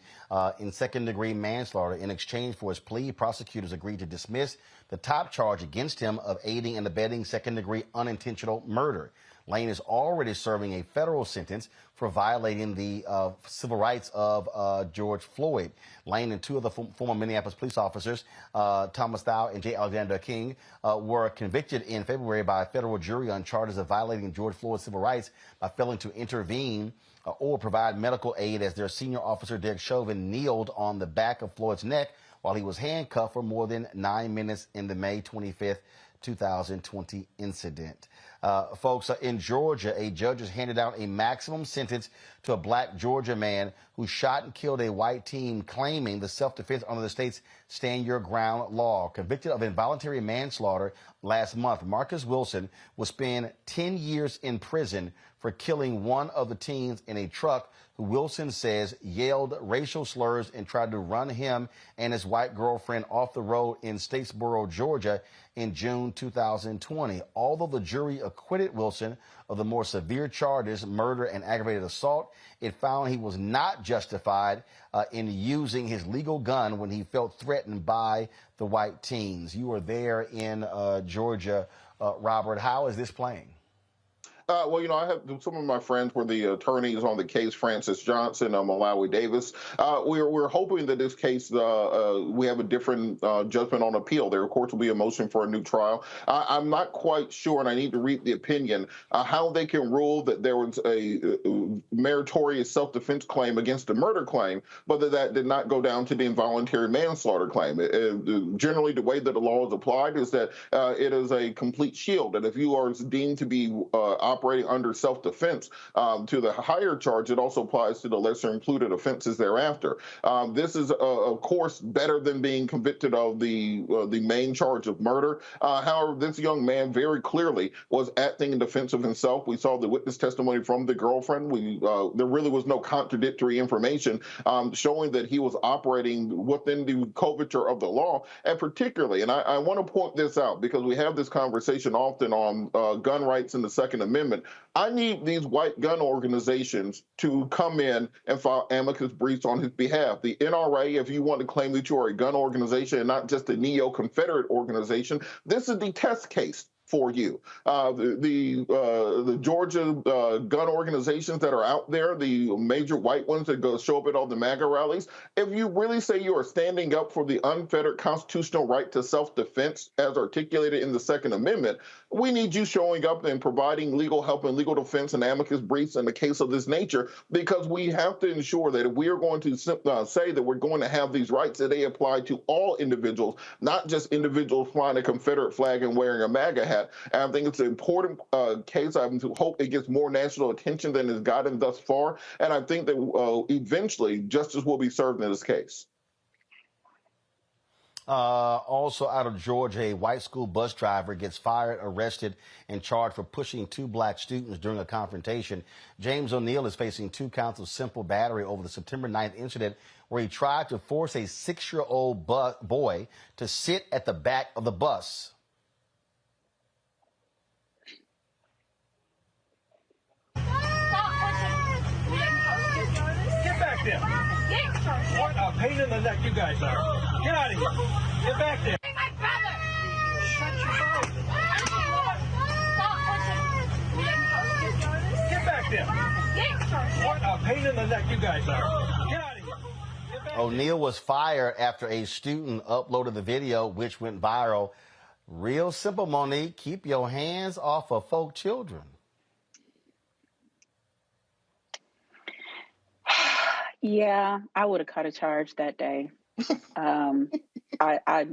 in second-degree manslaughter. In exchange for his plea, prosecutors agreed to dismiss the top charge against him of aiding and abetting second-degree unintentional murder. Lane is already serving a federal sentence for violating the civil rights of George Floyd. Lane and two of the former Minneapolis police officers, Thomas Thau and J. Alexander King, were convicted in February by a federal jury on charges of violating George Floyd's civil rights by failing to intervene or provide medical aid as their senior officer, Derek Chauvin, kneeled on the back of Floyd's neck while he was handcuffed for more than 9 minutes in the May 25th, 2020 incident. Folks, in Georgia, a judge has handed out a maximum sentence to a black Georgia man who shot and killed a white teen, claiming the self-defense under the state's Stand Your Ground law. Convicted of involuntary manslaughter last month, Marcus Wilson will spend 10 years in prison for killing one of the teens in a truck who Wilson says yelled racial slurs and tried to run him and his white girlfriend off the road in Statesboro, Georgia in June 2020. Although the jury acquitted Wilson of the more severe charges, murder and aggravated assault, it found he was not justified in using his legal gun when he felt threatened by the white teens. You were there in Georgia, Robert. How is this playing? Well, you know, I have some of my friends were the attorneys on the case, Francis Johnson, Malawi Davis. We're hoping that this case, we have a different judgment on appeal. There, of course, will be a motion for a new trial. I'm not quite sure, and I need to read the opinion, how they can rule that there was a meritorious self-defense claim against a murder claim, but that did not go down to the involuntary manslaughter claim. Generally, the way that the law is applied is that it is a complete shield, and if you are deemed to be operating under self-defense to the higher charge, it also applies to the lesser included offenses thereafter. This is, of course, better than being convicted of the main charge of murder. However, this young man very clearly was acting in defense of himself. We saw the witness testimony from the girlfriend. There really was no contradictory information showing that he was operating within the coverture of the law. And particularly, and I want to point this out because we have this conversation often on gun rights in the Second Amendment. I need these white gun organizations to come in and file amicus briefs on his behalf. The NRA, if you want to claim that you are a gun organization and not just a neo-Confederate organization, this is the test case for you. The Georgia gun organizations that are out there, the major white ones that go show up at all the MAGA rallies, if you really say you are standing up for the unfettered constitutional right to self-defense as articulated in the Second Amendment, we need you showing up and providing legal help and legal defense and amicus briefs in a case of this nature, because we have to ensure that if we are going to say that we're going to have these rights, that they apply to all individuals, not just individuals flying a Confederate flag and wearing a MAGA hat. And I think it's an important case. I hope it gets more national attention than it's gotten thus far. And I think that eventually justice will be served in this case. Also out of Georgia, a white school bus driver gets fired, arrested, and charged for pushing two black students during a confrontation. James O'Neill is facing 2 counts of simple battery over the September 9th incident where he tried to force a 6-year-old boy to sit at the back of the bus. Get back there. What a pain in the neck you guys are. Get out of here. Get back there. My brother. Shut your mouth. Get back there. What a pain in the neck you guys are. Get out of here. O'Neill was fired after a student uploaded the video, which went viral. Real simple, Monique. Keep your hands off of folk children. Yeah, I would have caught a charge that day. I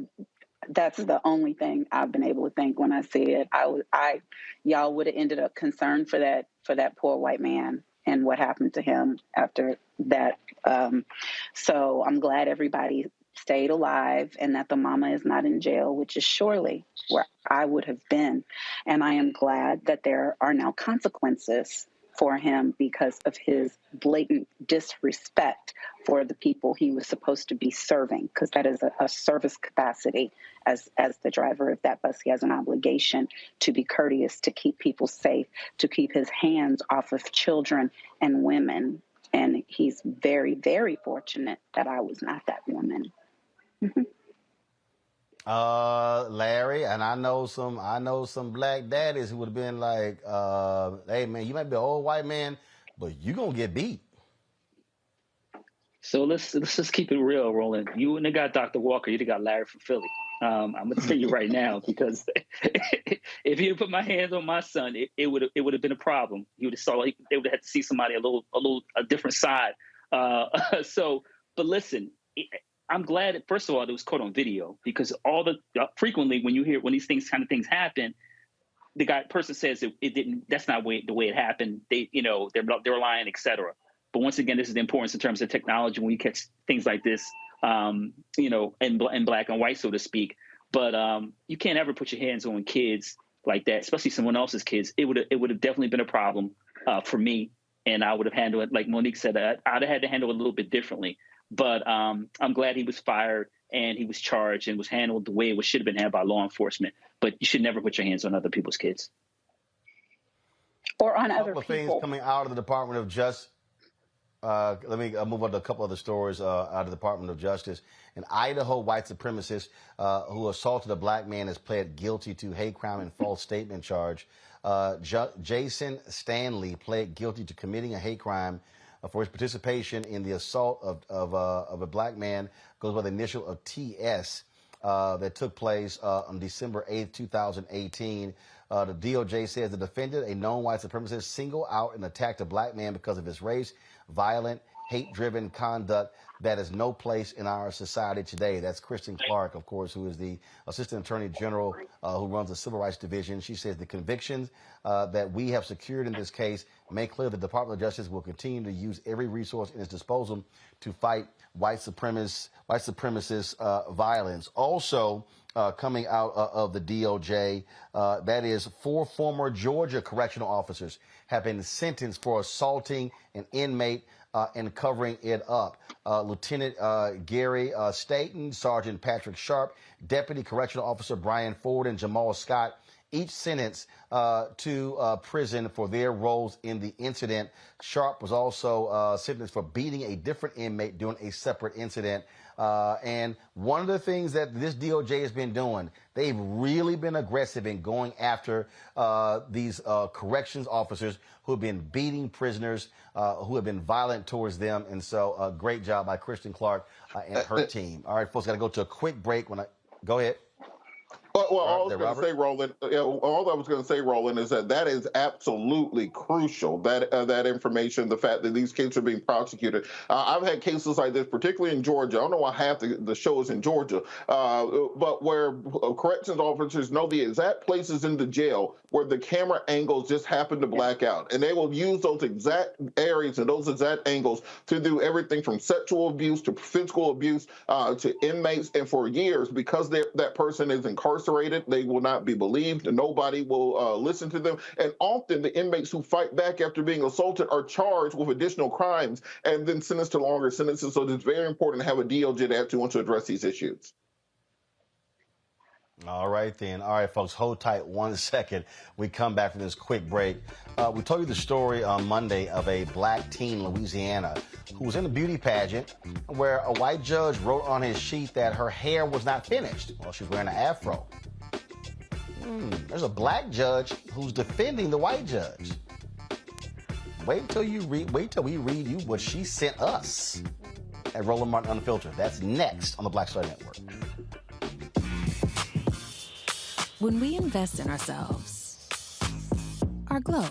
that's the only thing I've been able to think when I see it. Y'all would have ended up concerned for that poor white man and what happened to him after that. So I'm glad everybody stayed alive and that the mama is not in jail, which is surely where I would have been. And I am glad that there are now consequences for him because of his blatant disrespect for the people he was supposed to be serving, because that is a service capacity. As the driver of that bus, he has an obligation to be courteous, to keep people safe, to keep his hands off of children and women. And he's very, very fortunate that I was not that woman. Larry, and I know some black daddies who would have been like, hey man, you might be an old white man, but you gonna get beat. So let's just keep it real, Roland. You wouldn't have got Dr. Walker, you'd have got Larry from Philly. I'm gonna tell you right now, because if he had put my hands on my son, it would have been a problem. They would have had to see somebody a different side. But listen. I'm glad that, first of all, it was caught on video, because frequently when these kind of things happen, the person says it didn't. That's not the way it happened. They're lying, etc. But once again, this is the importance in terms of technology when you catch things like this, in black and white, so to speak. But you can't ever put your hands on kids like that, especially someone else's kids. It would have definitely been a problem for me, and I would have handled it like Monique said. I'd have had to handle it a little bit differently. But I'm glad he was fired and he was charged and was handled the way it should have been handled by law enforcement. But you should never put your hands on other people's kids. Or on other people. A couple of things coming out of the Department of Justice. Let me move on to a couple other stories out of the Department of Justice. An Idaho white supremacist who assaulted a black man has pled guilty to hate crime and false statement charge. Jason Stanley pled guilty to committing a hate crime for his participation in the assault of a black man, goes by the initial of TS, that took place on December 8th, 2018. The DOJ says the defendant, a known white supremacist, singled out and attacked a black man because of his race, violent, hate-driven conduct that has no place in our society today. That's Kristen Clark, of course, who is the Assistant Attorney General who runs the Civil Rights Division. She says the convictions that we have secured in this case make clear the Department of Justice will continue to use every resource in its disposal to fight white supremacist violence. Also, coming out of the DOJ, that is 4 former Georgia correctional officers have been sentenced for assaulting an inmate and covering it up. Lieutenant Gary Staten, Sergeant Patrick Sharp, Deputy Correctional Officer Brian Ford, and Jamal Scott, each sentenced to prison for their roles in the incident. Sharp was also sentenced for beating a different inmate during a separate incident. And one of the things that this DOJ has been doing, they've really been aggressive in going after these corrections officers who have been beating prisoners, who have been violent towards them. And so great job by Kristen Clark and her team. All right, folks, got to go to a quick break. Go ahead. Well, all I was going to say, Roland, is that is absolutely crucial. That information, the fact that these kids are being prosecuted. I've had cases like this, particularly in Georgia. I don't know why half the show is in Georgia, but where corrections officers know the exact places in the jail where the camera angles just happen to black out, and they will use those exact areas and those exact angles to do everything from sexual abuse to physical abuse to inmates. And for years, because that person is incarcerated, they will not be believed. Nobody will listen to them. And often the inmates who fight back after being assaulted are charged with additional crimes and then sentenced to longer sentences. So it's very important to have a DOJ that wants to address these issues. All right, then. All right, folks, hold tight 1 second. We come back from this quick break. We told you the story on Monday of a black teen in Louisiana who was in a beauty pageant where a white judge wrote on his sheet that her hair was not finished. Well, she's wearing an afro. There's a black judge who's defending the white judge. Wait till we read you what she sent us at Roland Martin Unfiltered. That's next on the Black Star Network. When we invest in ourselves, our glow,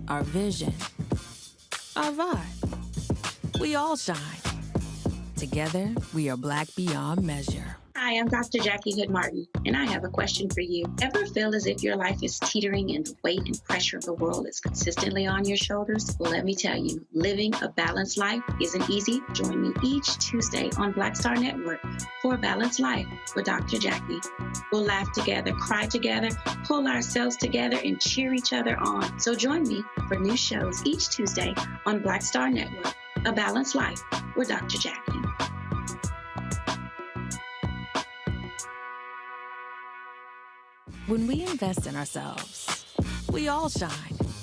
our vision, our vibe, we all shine. Together, we are black beyond measure. Hi, I'm Dr. Jackie Hood Martin, and I have a question for you. Ever feel as if your life is teetering and the weight and pressure of the world is consistently on your shoulders? Well, let me tell you, living a balanced life isn't easy. Join me each Tuesday on Black Star Network for A Balanced Life with Dr. Jackie. We'll laugh together, cry together, pull ourselves together, and cheer each other on. So join me for new shows each Tuesday on Black Star Network, A Balanced Life with Dr. Jackie. When we invest in ourselves, we all shine.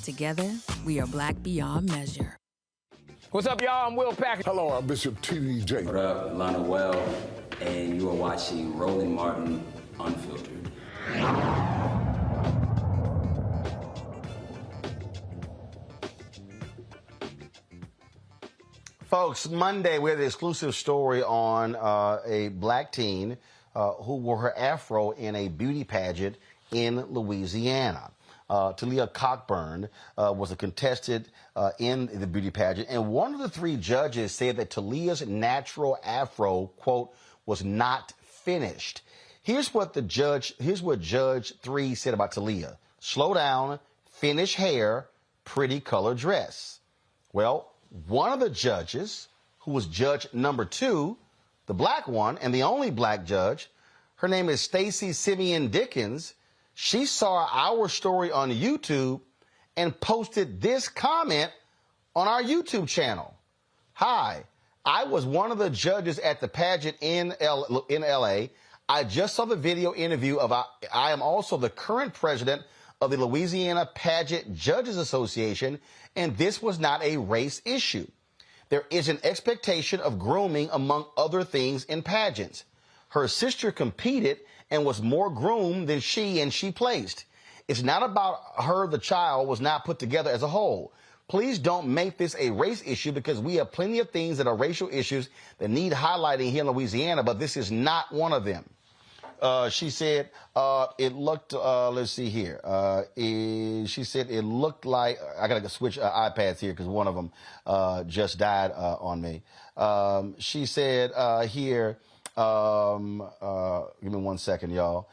Together, we are black beyond measure. What's up, y'all? I'm Will Packer. Hello, I'm Bishop TDJ. What up, Lana Well, and you are watching Roland Martin Unfiltered. Folks, Monday we had the exclusive story on a black teen who wore her afro in a beauty pageant in Louisiana. Talia Cockburn was a contestant in the beauty pageant, and one of the three judges said that Talia's natural afro, quote, was not finished. Here's what Judge 3 said about Talia. Slow down, finish hair, pretty color dress. Well, one of the judges, who was judge number 2, the black one, and the only black judge, her name is Stacey Simeon Dickens. She saw our story on YouTube and posted this comment on our YouTube channel. Hi, I was one of the judges at the pageant in LA. I just saw the video interview of I am also the current president of the Louisiana Pageant Judges Association, and this was not a race issue. There is an expectation of grooming among other things in pageants. Her sister competed and was more groomed than she, and she placed. It's not about her, the child, was not put together as a whole. Please don't make this a race issue, because we have plenty of things that are racial issues that need highlighting here in Louisiana, but this is not one of them. She said it looked, let's see here. She said it looked like, I got to switch iPads here because one of them just died on me. She said here, give me 1 second, y'all.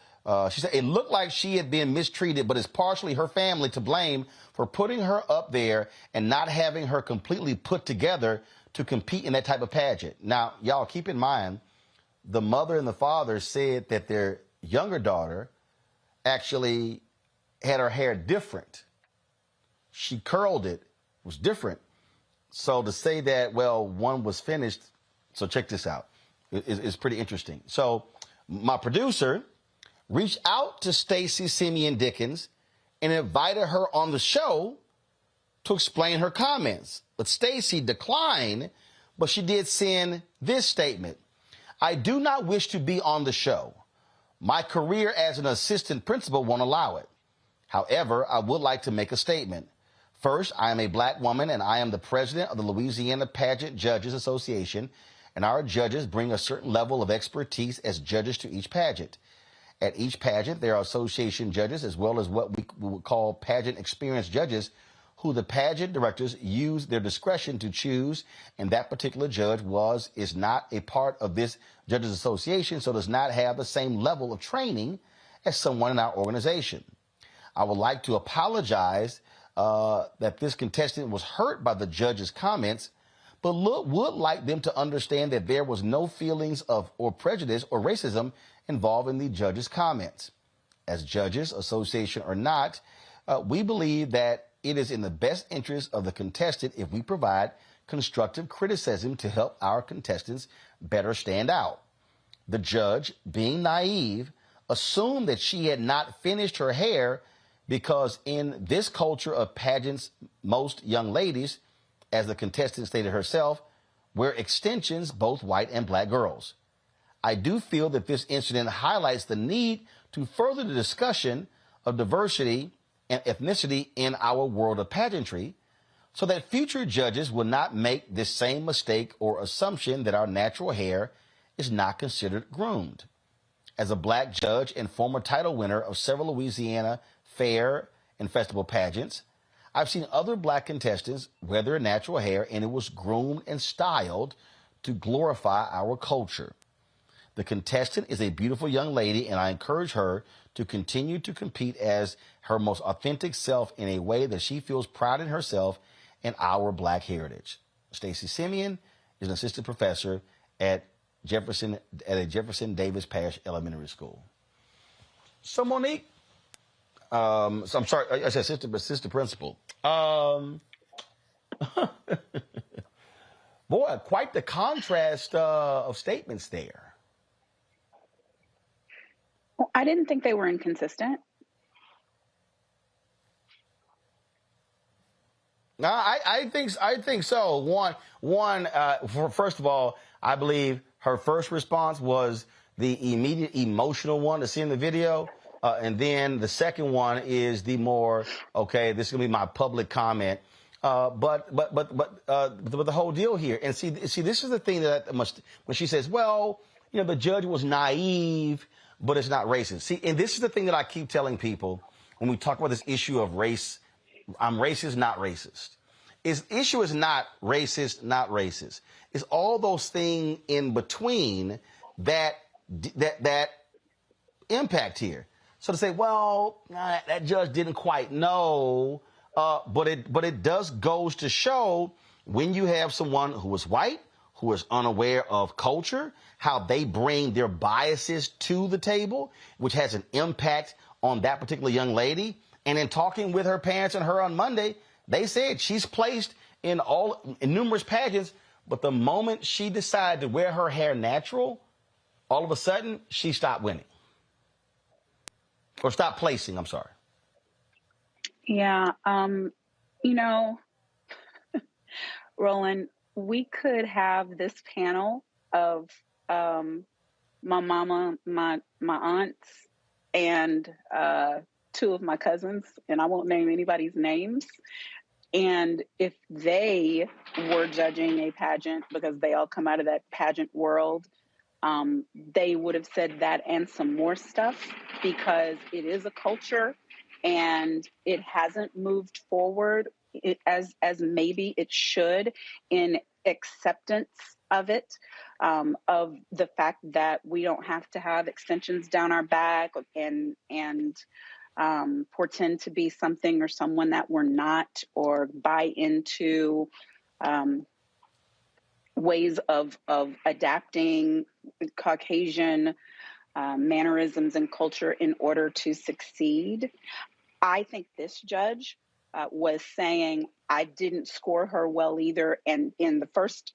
She said it looked like she had been mistreated, but it's partially her family to blame for putting her up there and not having her completely put together to compete in that type of pageant. Now, y'all keep in mind, the mother and the father said that their younger daughter actually had her hair different. She curled it, was different. So to say that, well, one was finished, so check this out. It's pretty interesting. So my producer reached out to Stacey Simeon Dickens and invited her on the show to explain her comments. But Stacey declined, but she did send this statement. I do not wish to be on the show. My career as an assistant principal won't allow it. However, I would like to make a statement. First, I am a black woman, and I am the president of the Louisiana Pageant Judges Association, and our judges bring a certain level of expertise as judges to each pageant. At each pageant, there are association judges as well as what we would call pageant experience judges, who the pageant directors use their discretion to choose, and that particular judge is not a part of this judges association, so does not have the same level of training as someone in our organization. I would like to apologize that this contestant was hurt by the judge's comments, but would like them to understand that there was no feelings of or prejudice or racism involved in the judge's comments. As judges, association or not, we believe that it is in the best interest of the contestant if we provide constructive criticism to help our contestants better stand out. The judge, being naive, assumed that she had not finished her hair because in this culture of pageants, most young ladies, as the contestant stated herself, wear extensions, both white and black girls. I do feel that this incident highlights the need to further the discussion of diversity and ethnicity in our world of pageantry so that future judges will not make this same mistake or assumption that our natural hair is not considered groomed. As a black judge and former title winner of several Louisiana fair and festival pageants, I've seen other black contestants wear their natural hair, and it was groomed and styled to glorify our culture. The contestant is a beautiful young lady, and I encourage her to continue to compete as her most authentic self in a way that she feels proud in herself and our black heritage. Stacey Simeon is an assistant professor at a Jefferson Davis Parish Elementary School. So Monique, I'm sorry, I said assistant principal. Boy, quite the contrast of statements there. Well, I didn't think they were inconsistent. No, I think so. First of all, I believe her first response was the immediate emotional one to see in the video. And then the second one is the more, okay, this is going to be my public comment. But the whole deal here, and see, this is the thing that when she says, well, you know, the judge was naive, but it's not racist. See, and this is the thing that I keep telling people when we talk about this issue of race. I'm racist, not racist. Issue is not racist, not racist. It's all those things in between that impact here. So to say, well, that judge didn't quite know, but it does goes to show when you have someone who is white, who is unaware of culture, how they bring their biases to the table, which has an impact on that particular young lady. And in talking with her parents and her on Monday, they said she's placed in numerous pageants, but the moment she decided to wear her hair natural, all of a sudden she stopped winning. Or stopped placing, I'm sorry. Yeah, you know, Roland, we could have this panel of my mama, my aunts, and two of my cousins, and I won't name anybody's names. And if they were judging a pageant, because they all come out of that pageant world, they would have said that and some more stuff, because it is a culture and it hasn't moved forward as maybe it should in acceptance of it, of the fact that we don't have to have extensions down our back and pretend to be something or someone that we're not, or buy into ways of adapting Caucasian mannerisms and culture in order to succeed. I think this judge was saying, I didn't score her well either. And in the first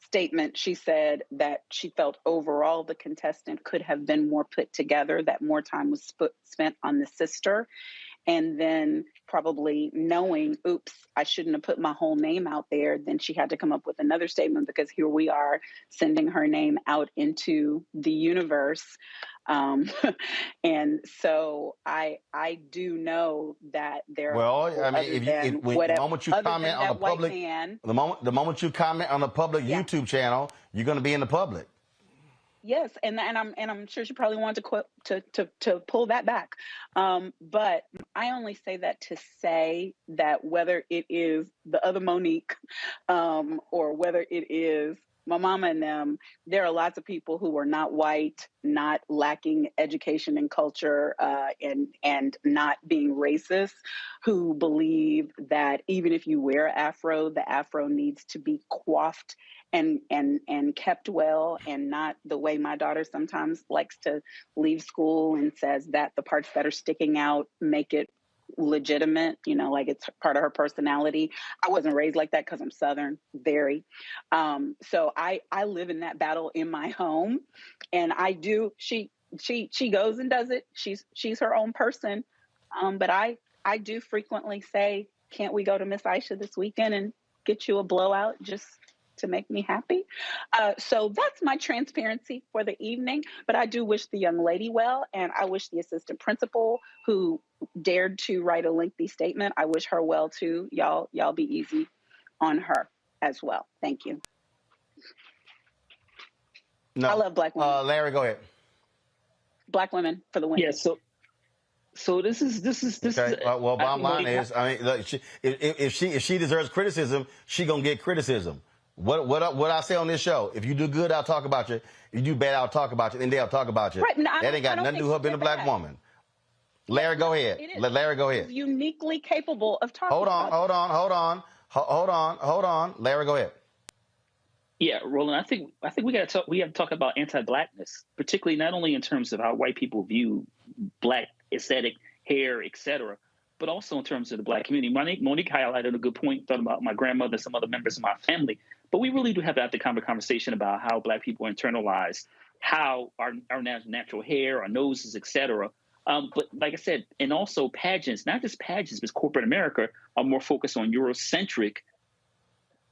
statement, she said that she felt overall the contestant could have been more put together, that more time was spent on the sister. And then probably knowing, oops, I shouldn't have put my whole name out there. Then she had to come up with another statement, because here we are sending her name out into the universe. And so I do know that there. Well, I mean, the moment you comment on the public, the moment you comment on the public YouTube channel, you're going to be in the public. Yes, and I'm sure she probably wanted to pull that back, but I only say that to say that whether it is the other Monique, or whether it is my mama and them, there are lots of people who are not white, not lacking education and culture, and not being racist, who believe that even if you wear afro, the afro needs to be coiffed and kept well, and not the way my daughter sometimes likes to leave school and says that the parts that are sticking out make it legitimate, like it's part of her personality. I wasn't raised like that because I'm Southern, very. So I live in that battle in my home, and I do. She goes and does it. She's her own person, but I do frequently say, can't we go to Miss Aisha this weekend and get you a blowout just to make me happy? So that's my transparency for the evening. But I do wish the young lady well, and I wish the assistant principal who dared to write a lengthy statement, I wish her well too. Y'all be easy on her as well. Thank you. No. I love Black women. Larry, go ahead. Black women for the win. Yeah. So this is okay. Well, bottom line is, I mean, look, if she deserves criticism, she gonna get criticism. What I say on this show? If you do good, I'll talk about you. If you do bad, I'll talk about you. And I'll talk about you. Right. No, that ain't got nothing to do with her being a black woman. Larry, go ahead. Let Larry go ahead. She's uniquely capable of talking. Hold on. Larry, go ahead. Yeah, Roland, I think we have to talk about anti-blackness, particularly not only in terms of how white people view black aesthetic, hair, etc., but also in terms of the black community. Monique highlighted a good point, talking about my grandmother and some other members of my family. But we really do have to have the kind of conversation about how black people internalize how our natural hair, our noses, etc. But like I said, and also pageants, not just pageants, but corporate America are more focused on Eurocentric,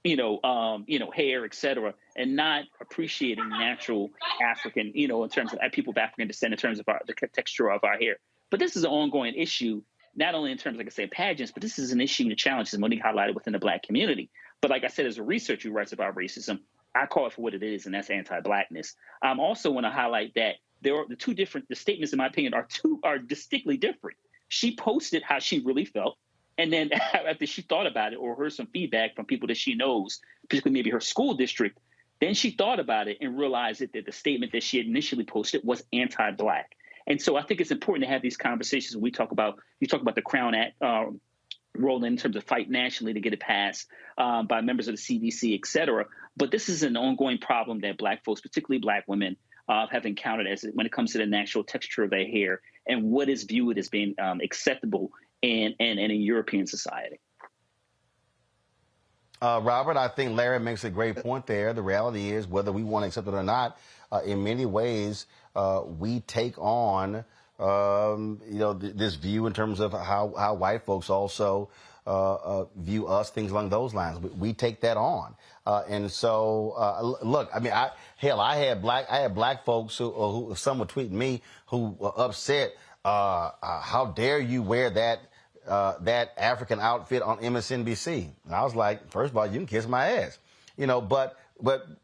hair, etc., and not appreciating natural African, in terms of people of African descent, in terms of the texture of our hair. But this is an ongoing issue, not only in terms, like I said, pageants, but this is an issue and a challenge, as Monique highlighted, within the black community. But like I said, as a researcher who writes about racism, I call it for what it is, and that's anti-blackness. I also want to highlight that there are the statements, in my opinion, are distinctly different. She posted how she really felt, and then after she thought about it or heard some feedback from people that she knows, particularly maybe her school district, then she thought about it and realized that the statement that she had initially posted was anti-black. And so I think it's important to have these conversations when you talk about the Crown Act role in terms of fight nationally to get it passed by members of the CDC, et cetera. But this is an ongoing problem that black folks, particularly black women, have encountered when it comes to the natural texture of their hair and what is viewed as being acceptable in a European society. Robert, I think Larry makes a great point there. The reality is, whether we want to accept it or not, in many ways, we take on, this view in terms of how white folks also view us, things along those lines. We take that on. And so, look, I mean, I had black folks who some would tweet me who were upset. How dare you wear that African outfit on MSNBC? And I was like, first of all, you can kiss my ass, but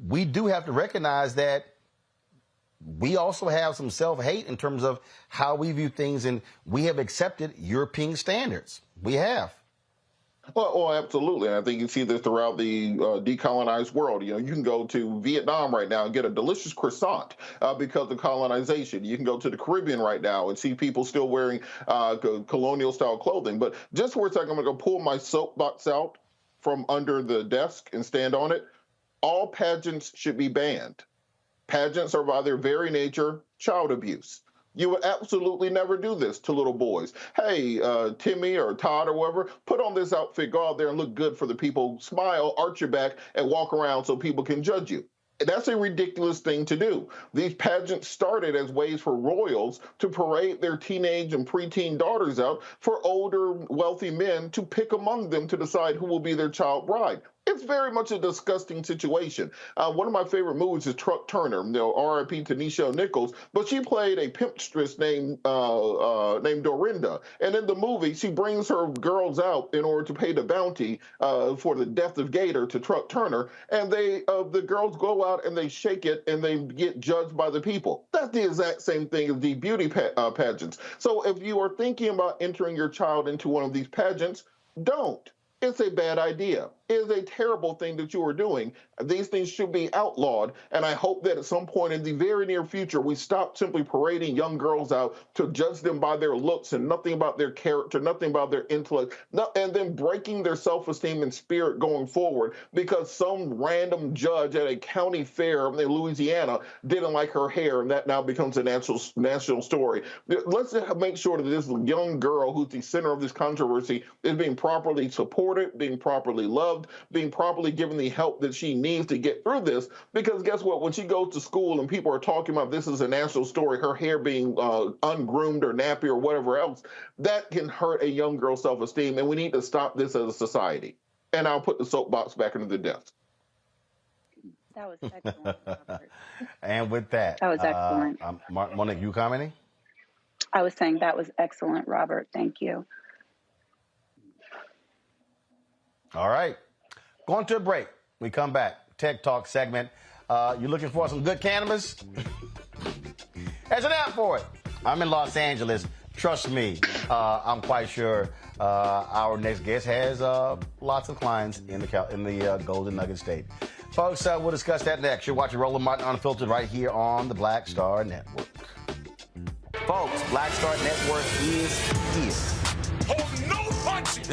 we do have to recognize that we also have some self-hate in terms of how we view things, and we have accepted European standards. We have. Well, absolutely. And I think you see this throughout the decolonized world. You can go to Vietnam right now and get a delicious croissant because of colonization. You can go to the Caribbean right now and see people still wearing colonial-style clothing. But just for a second, I'm going to go pull my soapbox out from under the desk and stand on it. All pageants should be banned. Pageants are by their very nature child abuse. You would absolutely never do this to little boys. Hey, Timmy or Todd or whoever, put on this outfit, go out there and look good for the people, smile, arch your back, and walk around so people can judge you. That's a ridiculous thing to do. These pageants started as ways for royals to parade their teenage and preteen daughters out for older, wealthy men to pick among them to decide who will be their child bride. It's It's very much a disgusting situation. One of my favorite movies is Truck Turner, R.I.P. to Nichelle Nichols, but she played a pimpstress named Dorinda. And in the movie, she brings her girls out in order to pay the bounty for the death of Gator to Truck Turner, and the girls go out and they shake it and they get judged by the people. That's the exact same thing as the beauty pageants. So if you are thinking about entering your child into one of these pageants, don't. It's a bad idea. It is a terrible thing that you are doing. These things should be outlawed, and I hope that at some point in the very near future, we stop simply parading young girls out to judge them by their looks and nothing about their character, nothing about their intellect, and then breaking their self-esteem and spirit going forward because some random judge at a county fair in Louisiana didn't like her hair, and that now becomes a national story. Let's make sure that this young girl who's the center of this controversy is being properly supported, being properly loved, being properly given the help that she needs to get through this, because guess what? When she goes to school and people are talking about this is a national story, her hair being ungroomed or nappy or whatever else, that can hurt a young girl's self-esteem, and we need to stop this as a society. And I'll put the soapbox back into the desk. That was excellent, Robert. And with that, That was excellent. Monique, you commenting? I was saying that was excellent, Robert. Thank you. All right. Going to a break. We come back. Tech Talk segment. You looking for some good cannabis? There's an app for it. I'm in Los Angeles. Trust me, I'm quite sure our next guest has lots of clients in the Golden Nugget State. Folks, we'll discuss that next. You're watching Roland Martin Unfiltered right here on the Black Star Network. Folks, Black Star Network is here.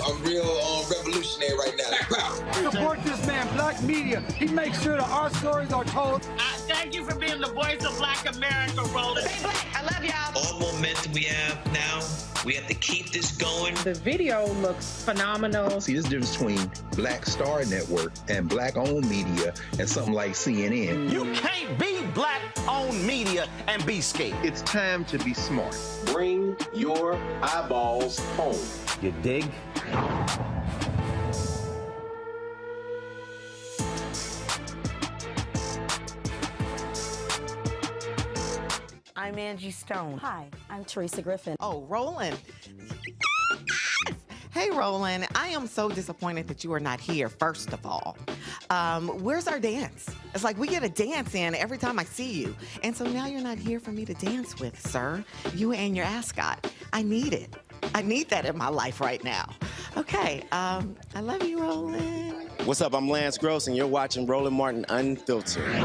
I'm real revolutionary right now. Support this man, Black Media. He makes sure that our stories are told. Thank you for being the voice of Black America, Roland. Stay black. I love y'all. All momentum we have now, we have to keep this going. The video looks phenomenal. See, there's a difference between Black Star Network and black-owned media and something like CNN. You can't be black-owned media and be scared. It's time to be smart. Bring your eyeballs home. You dig? I'm Angie Stone. Hi, I'm Teresa Griffin. Oh, Roland. Hey, Roland, I am so disappointed that you are not here, first of all. Where's our dance? It's like we get a dance in every time I see you. And so now you're not here for me to dance with, sir. You and your ascot. I need it. I need that in my life right now. Okay, I love you, Roland. What's up? I'm Lance Gross, and you're watching Roland Martin Unfiltered.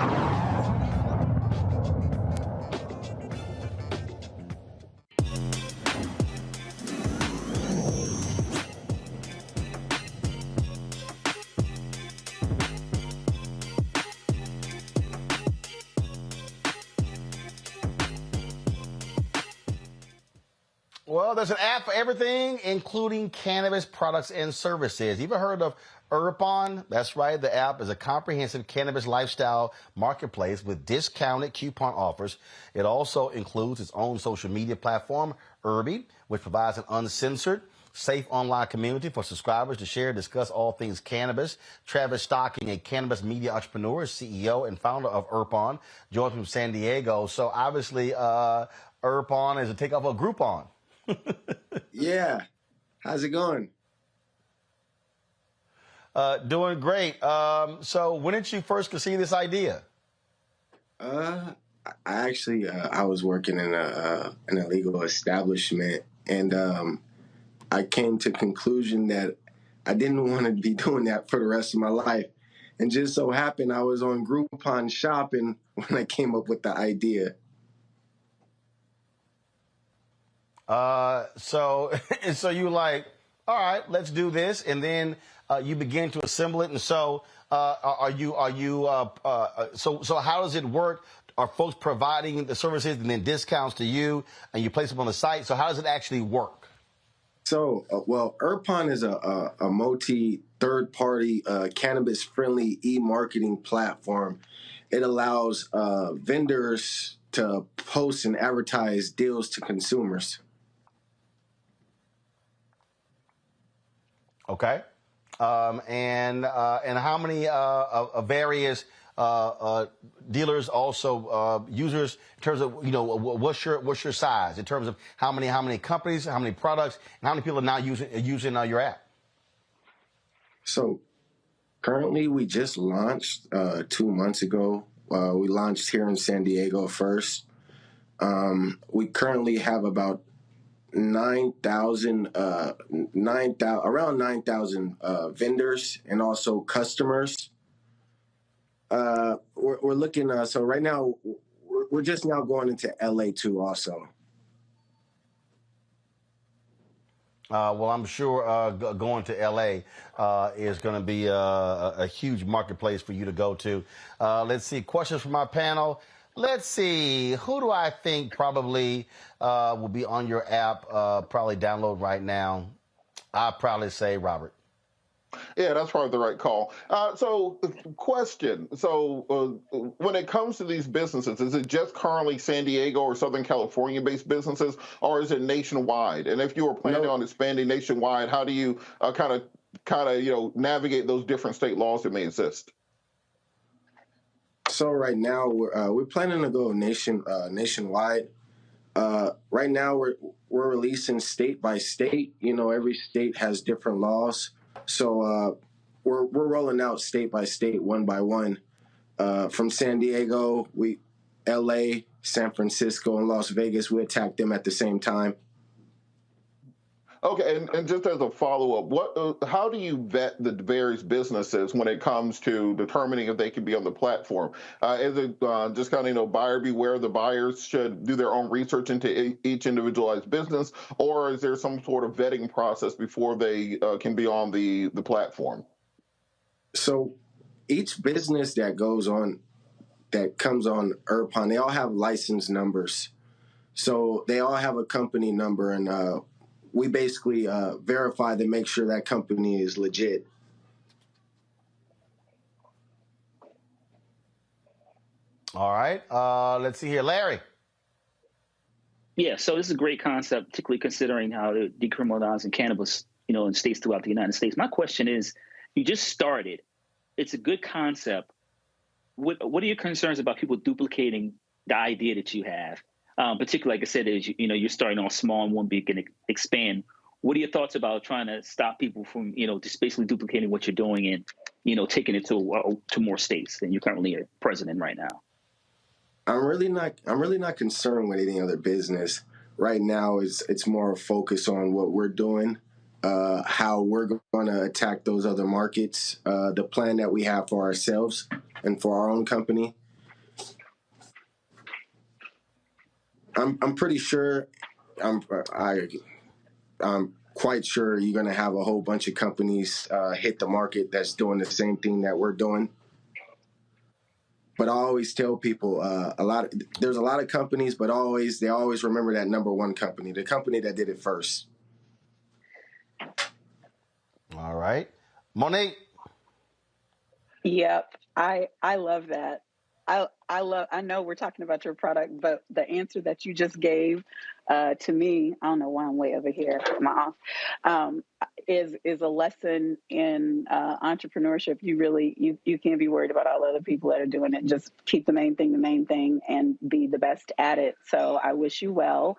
Well, there's an app for everything, including cannabis products and services. You ever heard of Herbon? That's right. The app is a comprehensive cannabis lifestyle marketplace with discounted coupon offers. It also includes its own social media platform, Herby, which provides an uncensored, safe online community for subscribers to share and discuss all things cannabis. Travis Stocking, a cannabis media entrepreneur, CEO and founder of Herbon, joins from San Diego. So obviously, Herbon is a takeoff of Groupon. Yeah. How's it going? Doing great. So when did you first conceive this idea? I actually I was working in an illegal establishment, and I came to the conclusion that I didn't want to be doing that for the rest of my life. And just so happened I was on Groupon shopping when I came up with the idea. So you were like, all right, let's do this, and then you begin to assemble it. And so, so how does it work? Are folks providing the services and then discounts to you, and you place them on the site? So how does it actually work? So, well, Herbon is a multi-third-party cannabis-friendly e-marketing platform. It allows vendors to post and advertise deals to consumers. Okay. And how many various dealers, also users, in terms of, you know, what's your size in terms of how many companies, how many products, and how many people are now using your app? So currently, we just launched 2 months ago. We launched here in San Diego first. We currently have about 9,000, around 9,000 vendors and also customers. We're looking, so right now, we're just now going into LA too also. Well, I'm sure going to LA is going to be a huge marketplace for you to go to. Let's see, questions from our panel. Let's see, who do I think probably will be on your app, probably download right now? I'd probably say Robert. Yeah, that's probably the right call. So, question. So, when it comes to these businesses, is it just currently San Diego or Southern California-based businesses, or is it nationwide? And if you were planning on expanding nationwide, how do you kind of navigate those different state laws that may exist? So right now we're planning to go nationwide. Right now we're releasing state by state. You know, every state has different laws. So we're rolling out state by state, one by one. From San Diego, LA, San Francisco, and Las Vegas, we attack them at the same time. Okay, and just as a follow-up, how do you vet the various businesses when it comes to determining if they can be on the platform? Is it just kind of, buyer beware, the buyers should do their own research into each individualized business, or is there some sort of vetting process before they can be on the platform? So each business that comes on Urpon, they all have license numbers. So they all have a company number, and we basically verify to make sure that company is legit. All right. Let's see here. Larry. Yeah, so this is a great concept, particularly considering how they're decriminalizing cannabis, in states throughout the United States. My question is, you just started. It's a good concept. What are your concerns about people duplicating the idea that you have? Particularly, like I said, is you're starting off small and one big and expand. What are your thoughts about trying to stop people from just basically duplicating what you're doing and taking it to more states than you currently are present in right now? I'm really not concerned with any other business right now. It's more focused on what we're doing, how we're going to attack those other markets, the plan that we have for ourselves and for our own company. I'm pretty sure, I'm quite sure you're going to have a whole bunch of companies hit the market that's doing the same thing that we're doing. But I always tell people there's a lot of companies, but they always remember that number one company, the company that did it first. All right. Monique. Yep. I love that. I know we're talking about your product, but the answer that you just gave to me, I don't know why I'm way over here, is a lesson in entrepreneurship. You can't be worried about all other people that are doing it. Just keep the main thing and be the best at it. So I wish you well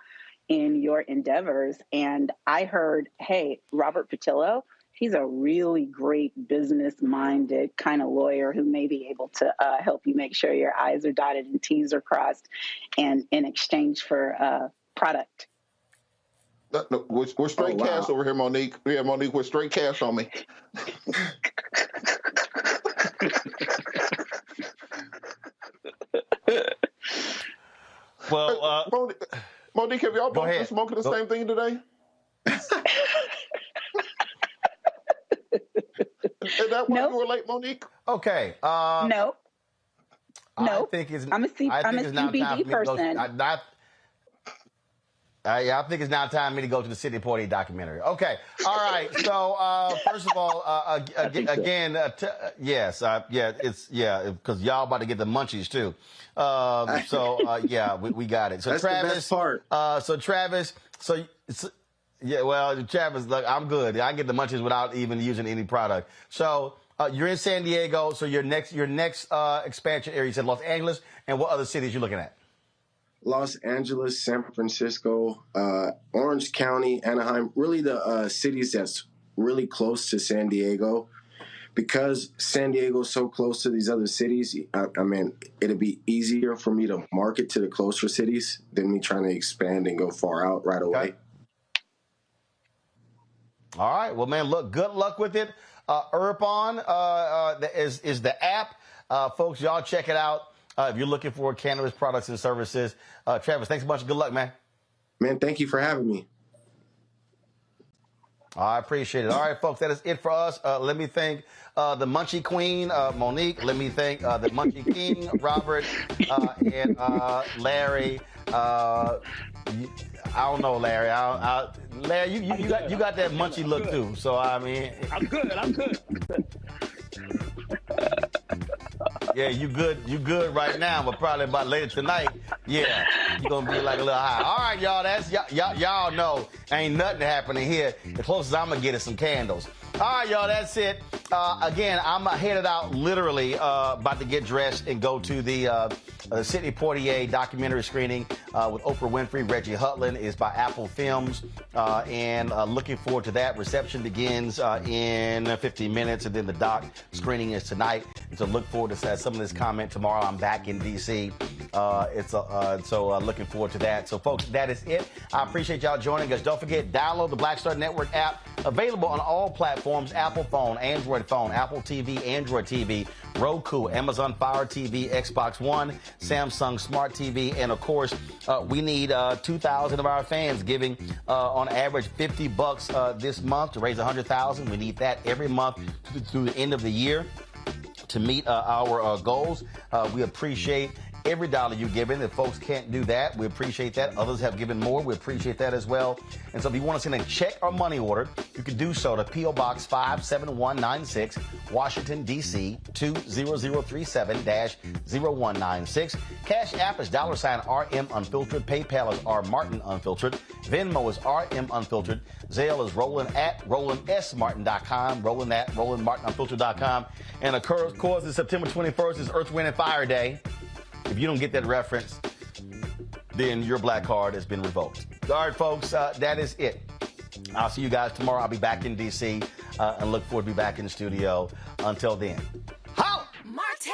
in your endeavors. And I heard, hey, Robert Patillo, he's a really great business-minded kind of lawyer who may be able to help you make sure your I's are dotted and T's are crossed, and in exchange for product. No, we're straight cash over here, Monique. Yeah, Monique, we're straight cash on me. Well, Monique, have y'all both been smoking the same thing today? Is that why you were late, Monique? Okay. No. I think I'm a CBD person. I think it's now time for me to go to the Sidney Poitier documentary. Okay. All right. So, first of all, yes, because y'all about to get the munchies too. We got it. So That's Travis, the best part. Travis, Yeah, well, Travis, look, I'm good. I get the munchies without even using any product. So you're in San Diego. So your next expansion area, you said Los Angeles, and what other cities you looking at? Los Angeles, San Francisco, Orange County, Anaheim, really the cities that's really close to San Diego. Because San Diego is so close to these other cities, I mean, it'd be easier for me to market to the closer cities than me trying to expand and go far out right away. Okay. All right. Well, man, look, good luck with it. Urpon is the app. Folks, y'all check it out if you're looking for cannabis products and services. Travis, thanks a bunch. Good luck, man. Man, thank you for having me. I appreciate it. All right, folks, that is it for us. Let me thank the Munchie Queen, Monique. Let me thank the Munchie King, Robert, and Larry. I don't know, Larry. Larry, you got that Munchie look too. So I mean, I'm good. Yeah, you good right now, but probably about later tonight, yeah, you're gonna be like a little high. All right, y'all, that's y'all know ain't nothing happening here. The closest I'm gonna get is some candles. All right, y'all, that's it. Again, I'm headed out literally, about to get dressed and go to the Sidney Poitier documentary screening with Oprah Winfrey. Reggie Hutland is by Apple Films, and looking forward to that. Reception begins in 15 minutes, and then the doc screening is tonight. And so look forward to some of this comment tomorrow. I'm back in D.C. So looking forward to that. So, folks, that is it. I appreciate y'all joining us. Don't forget, download the Black Star Network app, available on all platforms: Apple phone, Android phone, Apple TV, Android TV, Roku, Amazon Fire TV, Xbox One, Samsung Smart TV, and of course, we need 2,000 of our fans giving on average $50 this month to raise 100,000. We need that every month through the end of the year to meet our goals. We appreciate every dollar you give in. If folks can't do that, we appreciate that. Others have given more. We appreciate that as well. And so if you want to send a check or money order, you can do so to P.O. Box 57196, Washington, D.C. 20037-0196. Cash App is $RM Unfiltered. PayPal is R Martin Unfiltered. Venmo is RM Unfiltered. Zelle is Roland at RolandSMartin.com. Roland at RolandMartinUnfiltered.com. And of course, the September 21st is Earth, Wind, and Fire Day. If you don't get that reference, then your black card has been revoked. All right, folks, that is it. I'll see you guys tomorrow. I'll be back in D.C. And look forward to be back in the studio. Until then, how? Martin!